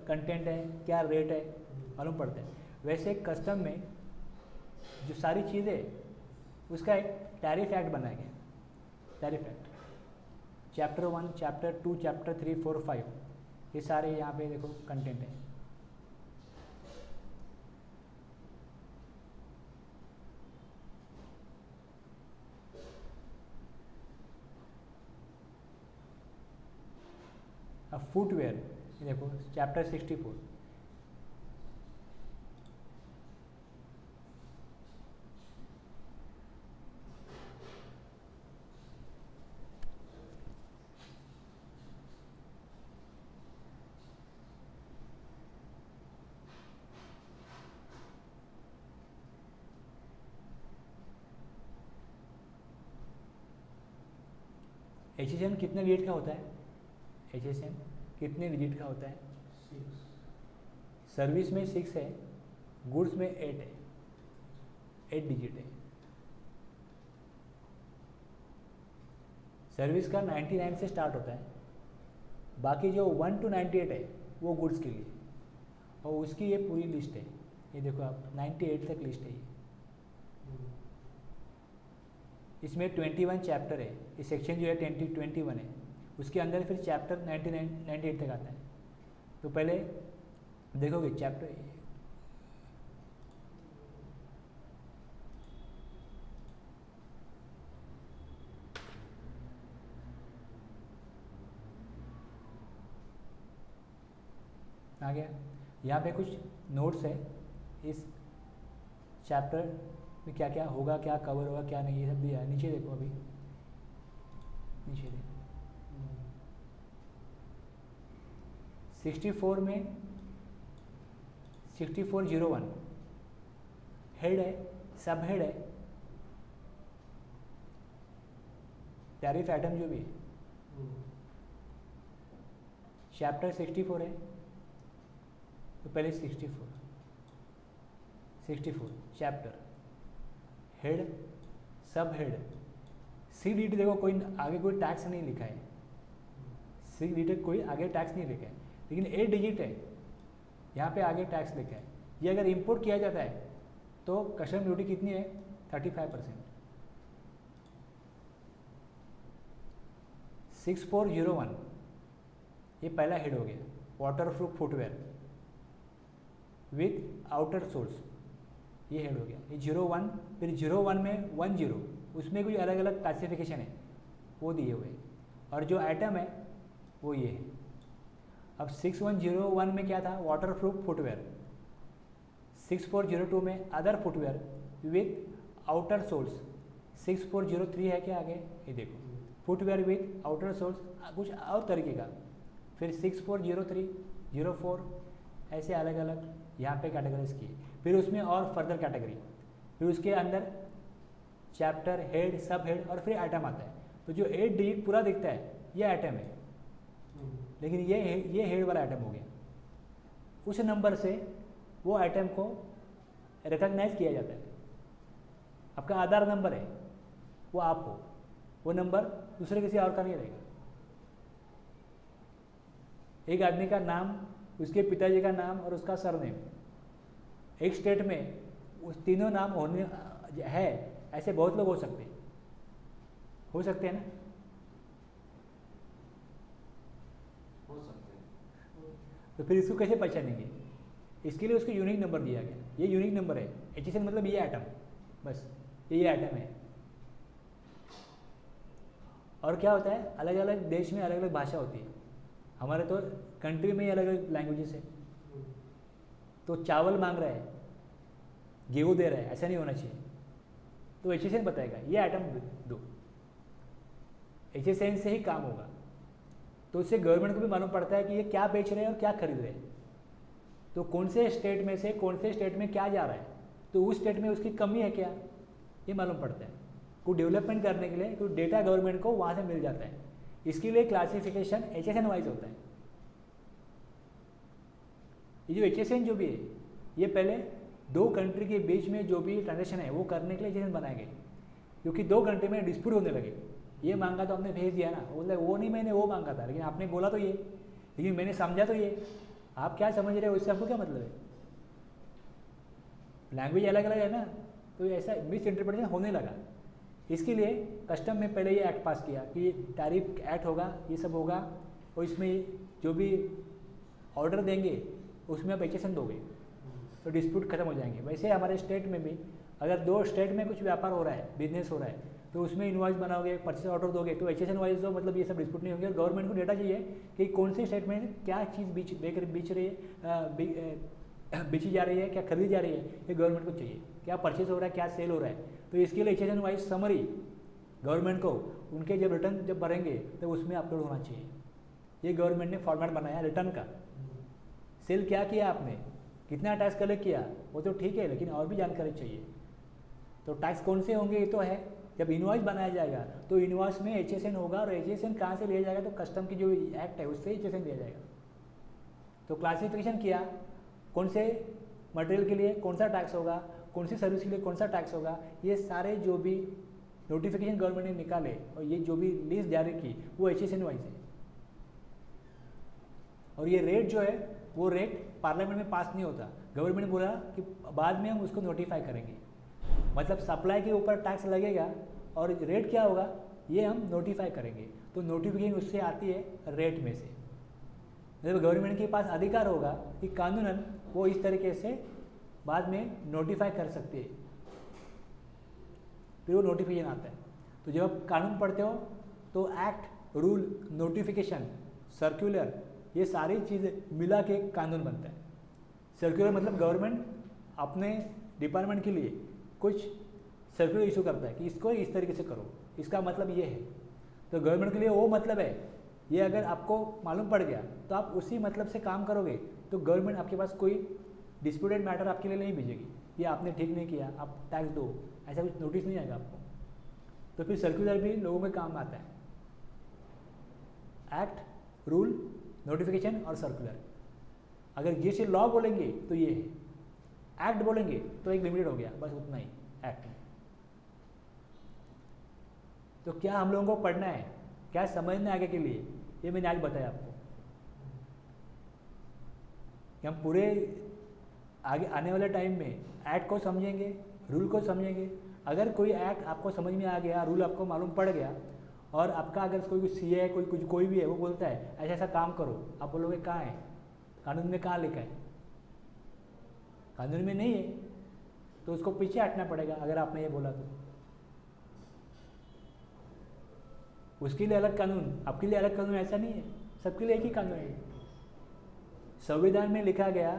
S1: कंटेंट है, क्या रेट है, मालूम पड़ता है। वैसे कस्टम में जो सारी चीज़ें, उसका एक टैरिफ एक्ट बनाया गया, tariff act, chapter 1, chapter 2, chapter 3, 4, 5, ये सारे यहाँ पे देखो कंटेंट है। अब फुटवेयर देखो चैप्टर 64, HSN कितने डिजिट का होता है, HSN कितने डिजिट का होता है, 6। सर्विस में 6 है, गुड्स में 8 है, 8 डिजिट है। सर्विस का 99 से स्टार्ट होता है, बाकी जो 1 to 98 है वो गुड्स के लिए, और उसकी ये पूरी लिस्ट है। ये देखो आप 98 तक लिस्ट है ये। इसमें 21 चैप्टर है, ये सेक्शन जो है 21 है, उसके अंदर फिर चैप्टर 98 तक आता है। तो पहले देखोगे चैप्टर, आ गया। यहाँ पे कुछ नोट्स है इस चैप्टर में, क्या क्या होगा, क्या कवर होगा, क्या नहीं, ये सब दिया है। नीचे देखो, अभी नीचे देखो 64 में 6401 हेड है, सब हेड है, टैरिफ आइटम जो भी है। चैप्टर 64 है, तो पहले 64 चैप्टर, हेड, सब हेड, सी डी टी। देखो कोई आगे कोई टैक्स नहीं लिखा है, सी डी टी कोई आगे टैक्स नहीं लिखा है, लेकिन 8 डिजिट है, यहाँ पे आगे टैक्स लिखा है। ये अगर इंपोर्ट किया जाता है तो कस्टम ड्यूटी कितनी है? 35%। 6401 ये पहला हेड हो गया, waterproof footwear with outer source, ये हेड हो गया। ये 01, फिर 01 में 10, उसमें कुछ अलग अलग क्लासिफिकेशन है वो दिए हुए, और जो आइटम है वो ये है। अब 6101 में क्या था? Waterproof footwear. 6402 में other footwear with outer soles. 6403 है क्या आगे? ये देखो, फुटवेयर विथ आउटर सोल्स, कुछ और तरीके का। फिर 6403, 04 ऐसे अलग अलग यहाँ पे कैटेगरीज की। फिर उसमें और फर्दर कैटेगरी, फिर उसके अंदर चैप्टर, हेड, सब हेड, और फिर आइटम आता है। तो जो 8 डिजिट पूरा दिखता है ये आइटम है, लेकिन ये हेड वाला आइटम हो गया। उस नंबर से वो आइटम को रिकॉग्नाइज किया जाता है। आपका आधार नंबर है वो आप हो, वो नंबर दूसरे किसी और का नहीं रहेगा। एक आदमी का नाम, उसके पिताजी का नाम और उसका सरनेम, एक स्टेट में उस तीनों नाम होने है, ऐसे बहुत लोग हो सकते हैं ना?
S2: हो सकते हैं।
S1: तो फिर इसको कैसे पहचानेंगे? इसके लिए उसको यूनिक नंबर दिया गया। ये यूनिक नंबर है, HSN मतलब ये आइटम, बस ये आइटम है। और क्या होता है, अलग अलग देश में अलग अलग भाषा होती है। हमारे तो कंट्री में ही अलग अलग लैंग्वेजेस है। तो चावल मांग रहा है, गेहूँ दे रहा है, ऐसा नहीं होना चाहिए। तो HSN बताएगा ये आइटम दो, HSN से ही काम होगा। तो उससे गवर्नमेंट को भी मालूम पड़ता है कि ये क्या बेच रहे हैं और क्या खरीद रहे हैं। तो कौन से स्टेट में से कौन से स्टेट में क्या जा रहा है, तो उस स्टेट में उसकी कमी है क्या, ये मालूम पड़ता है। को डेवलपमेंट करने के लिए तो डेटा गवर्नमेंट को वहाँ से मिल जाता है। इसके लिए क्लासिफिकेशन HSN वाइज होता है। ये जो HSN जो भी है, ये पहले दो कंट्री के बीच में जो भी ट्रांजेक्शन है वो करने के लिए HSN बनाए गए, क्योंकि दो कंट्री में डिस्प्यूट होने लगे। ये मांगा तो हमने भेज दिया ना, बोला वो नहीं, मैंने वो मांगा था, लेकिन आपने बोला तो ये, लेकिन मैंने समझा तो ये। आप क्या समझ रहे हो, इससे आपको क्या मतलब है? लैंग्वेज अलग अलग है ना, तो ऐसा मिस इंटरप्रिटेशन होने लगा। इसके लिए कस्टम में पहले ये एक्ट पास किया कि टैरिफ एक्ट होगा, ये सब होगा, और इसमें जो भी ऑर्डर देंगे उसमें आप HSN दोगे तो डिस्प्यूट खत्म हो जाएंगे। वैसे हमारे स्टेट में भी अगर दो स्टेट में कुछ व्यापार हो रहा है, बिजनेस हो रहा है, तो उसमें इनवॉइस बनाओगे, परचेस ऑर्डर दोगे, तो HSN वाइज दो, मतलब ये सब डिस्प्यूट नहीं होंगे। और गवर्नमेंट को डेटा चाहिए कि कौन से स्टेट में क्या चीज़ बेच रही है, बेची जा रही है, क्या खरीदी जा रही है, ये गवर्नमेंट को चाहिए। क्या परचेस हो रहा है, क्या सेल हो रहा है, तो इसके लिए HSN वाइज समरी गवर्नमेंट को उनके जब रिटर्न जब भरेंगे तो उसमें अपलोड होना चाहिए। ये गवर्नमेंट ने फॉर्मेट बनाया रिटर्न का। सेल क्या किया आपने, कितना टैक्स कलेक्ट किया, वो तो ठीक है, लेकिन और भी जानकारी चाहिए। तो टैक्स कौन से होंगे ये तो है। जब इनवॉइस बनाया जाएगा तो इनवॉइस में HSN होगा, और HSN कहाँ से लिया जाएगा, तो कस्टम की जो एक्ट है उससे HSN लिया जाएगा। तो क्लासिफिकेशन किया, कौन से मटेरियल के लिए कौन सा टैक्स होगा, कौन सी सर्विस के लिए कौन सा टैक्स होगा, ये सारे जो भी नोटिफिकेशन गवर्नमेंट ने निकाले और ये जो भी लिस्ट जारी की वो HSN वाइज है, और ये रेट जो है वो रेट पार्लियामेंट में पास नहीं होता। गवर्नमेंट ने बोला कि बाद में हम उसको नोटिफाई करेंगे, मतलब सप्लाई के ऊपर टैक्स लगेगा और रेट क्या होगा ये हम नोटिफाई करेंगे। तो नोटिफिकेशन उससे आती है रेट में से, मतलब गवर्नमेंट के पास अधिकार होगा कि कानूनन वो इस तरीके से बाद में नोटिफाई कर सकती है, फिर वो नोटिफिकेशन आता है। तो जब आप कानून पढ़ते हो तो एक्ट, रूल, नोटिफिकेशन, सर्कुलर, ये सारी चीज़ें मिला के कानून बनता है। सर्कुलर मतलब गवर्नमेंट अपने डिपार्टमेंट के लिए कुछ सर्कुलर इशू करता है कि इसको इस तरीके से करो, इसका मतलब ये है। तो गवर्नमेंट के लिए वो मतलब है, ये अगर आपको मालूम पड़ गया तो आप उसी मतलब से काम करोगे, तो गवर्नमेंट आपके पास कोई डिस्प्यूटेड मैटर आपके लिए नहीं भेजेगी, ये आपने ठीक नहीं किया आप टैक्स दो, ऐसा कुछ नोटिस नहीं आएगा आपको। तो फिर सर्कुलर भी लोगों के काम आता है। एक्ट, रूल, नोटिफिकेशन और सर्कुलर। अगर GST लॉ बोलेंगे तो ये है, एक्ट बोलेंगे तो एक लिमिटेड हो गया, बस उतना ही एक्ट में। तो क्या हम लोगों को पढ़ना है, क्या समझना है आगे के लिए, ये मैंने आज बताया आपको कि हम पूरे आगे आने वाले टाइम में एक्ट को समझेंगे, रूल को समझेंगे। अगर कोई एक्ट आपको समझ में आ गया, रूल आपको मालूम पड़ गया, और आपका अगर कोई CA है, कोई भी है, वो बोलता है ऐसा ऐसा काम करो, आप बोलोगे कहाँ है, कानून में कहाँ लिखा है, कानून में नहीं है, तो उसको पीछे हटना पड़ेगा। अगर आपने ये बोला तो उसके लिए अलग कानून, आपके लिए अलग कानून, ऐसा नहीं है, सबके लिए एक ही कानून है। संविधान में लिखा गया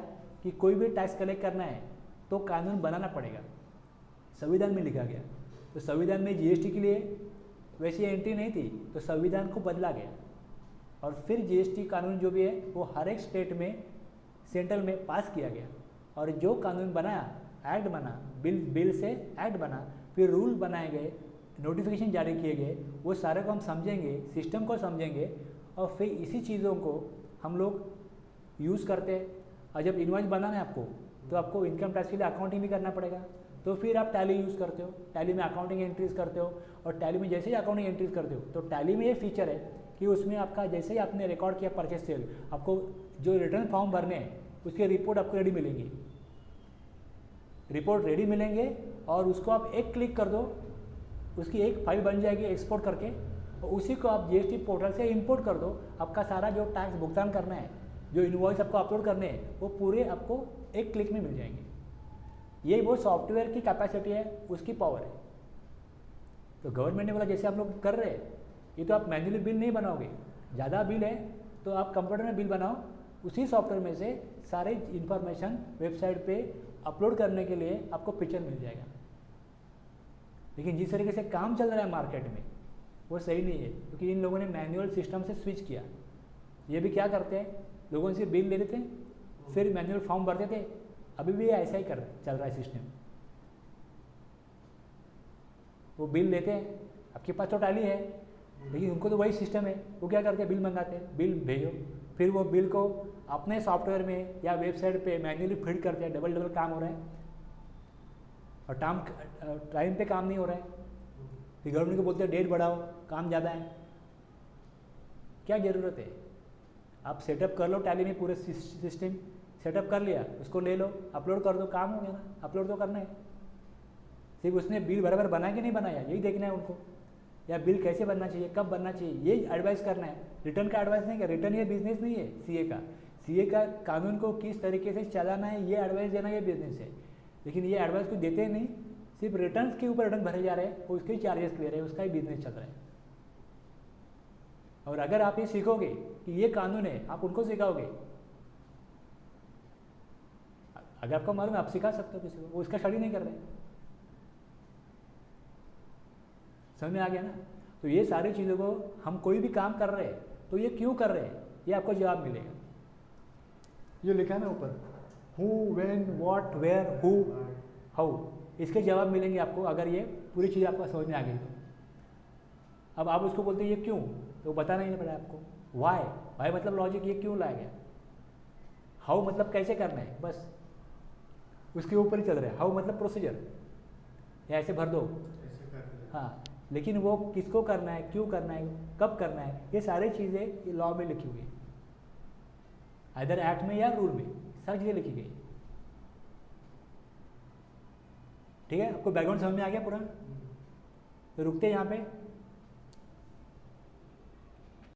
S1: कि कोई भी टैक्स कलेक्ट करना है तो कानून बनाना पड़ेगा, संविधान में लिखा गया। तो संविधान में GST के लिए वैसी एंट्री नहीं थी, तो संविधान को बदला गया और फिर GST कानून जो भी है वो हर एक स्टेट में सेंट्रल में पास किया गया, और जो कानून बनाया, एक्ट बना, बिल से एक्ट बना, फिर रूल बनाए गए, नोटिफिकेशन जारी किए गए, वो सारे को हम समझेंगे, सिस्टम को समझेंगे, और फिर इसी चीज़ों को हम लोग यूज़ करते हैं। और जब इनवॉइस बनाना है आपको, तो आपको इनकम टैक्स के लिए अकाउंटिंग भी करना पड़ेगा, तो फिर आप टैली यूज़ करते हो, टैली में अकाउंटिंग एंट्रीज करते हो, और टैली में जैसे ही अकाउंटिंग एंट्रीज करते हो, तो टैली में ये फीचर है कि उसमें आपका जैसे ही आपने रिकॉर्ड किया परचेस सेल, आपको जो रिटर्न फॉर्म भरने हैं उसके रिपोर्ट आपको रेडी मिलेंगी, रिपोर्ट रेडी मिलेंगे, और उसको आप एक क्लिक कर दो, उसकी एक फाइल बन जाएगी एक्सपोर्ट करके, और उसी को आप GST पोर्टल से इंपोर्ट कर दो। आपका सारा जो टैक्स भुगतान करना है, जो इनवॉइस आपको अपलोड करने हैं, वो पूरे आपको एक क्लिक में मिल जाएंगे। ये वो सॉफ्टवेयर की कैपेसिटी है, उसकी पावर है। तो गवर्नमेंट ने बोला जैसे आप लोग कर रहे हैं, ये तो आप मैन्युअली बिल नहीं बनाओगे, ज़्यादा बिल है तो आप कंप्यूटर में बिल बनाओ, उसी सॉफ्टवेयर में से सारे इन्फॉर्मेशन वेबसाइट पे अपलोड करने के लिए आपको पिक्चर मिल जाएगा। लेकिन जिस तरीके से काम चल रहा है मार्केट में वो सही नहीं है, क्योंकि इन लोगों ने मैनुअल सिस्टम से स्विच किया। ये भी क्या करते हैं, लोगों से बिल ले लेते हैं, फिर मैनुअल फॉर्म भरते थे, अभी भी ऐसा ही चल रहा है सिस्टम। वो बिल लेते हैं, आपके पास तो टैली है, लेकिन उनको तो वही सिस्टम है, वो क्या करते हैं, बिल मंगाते हैं, बिल भेजो, फिर वो बिल को अपने सॉफ्टवेयर में या वेबसाइट पे मैन्युअली फीड करते हैं, डबल काम हो रहा है, और टाइम पे काम नहीं हो रहा है। फिर गवर्नमेंट को बोलते हैं डेट बढ़ाओ, काम ज़्यादा है। क्या ज़रूरत है, आप सेटअप कर लो, टैली में पूरे सिस्टम सेटअप कर लिया, उसको ले लो, अपलोड कर दो, काम हो गया ना। अपलोड तो करना है, सिर्फ उसने बिल बराबर बनाया कि नहीं बनाया यही देखना है उनको, या बिल कैसे बनना चाहिए, कब बनना चाहिए, ये एडवाइस करना है। रिटर्न का एडवाइस नहीं, रिटर्न ये बिजनेस नहीं है सीए का कानून को किस तरीके से चलाना है ये एडवाइस देना ये बिजनेस है। लेकिन ये एडवाइस को देते नहीं, सिर्फ रिटर्न के ऊपर रिटर्न भरे जा रहे हैं, उसके ही चार्जेस ले रहे हैं, उसका ही बिजनेस चल रहा है। और अगर आप ये सीखोगे कि ये कानून है, आप उनको सिखाओगे, अगर आपको मालूम है आप सिखा सकते हो किसी को, वो उसका स्टडी नहीं कर रहे, समझ में आ गया ना। तो ये सारी चीज़ों को हम कोई भी काम कर रहे हैं तो ये क्यों कर रहे हैं, ये आपको जवाब मिलेगा। जो लिखा है ना ऊपर, who, when, what, where, who, how, इसके जवाब मिलेंगे आपको अगर ये पूरी चीज़ आपको समझ में आ गई तो। अब आप उसको बोलते हैं ये क्यों, तो बताना ही नहीं पड़ा आपको। वाई मतलब लॉजिक, ये क्यों लाया गया। हाउ मतलब कैसे करना है, बस उसके ऊपर ही चल रहा है। हाउ मतलब प्रोसीजर, या ऐसे भर दो, हाँ लेकिन वो किसको करना है, क्यों करना है, कब करना है, ये सारी चीज़ें ये लॉ में लिखी हुई है, आइदर एक्ट में या रूल में, सारी चीज़ें लिखी गई। ठीक है, आपको बैकग्राउंड समझ में आ गया पूरा? तो रुकते हैं यहाँ पे।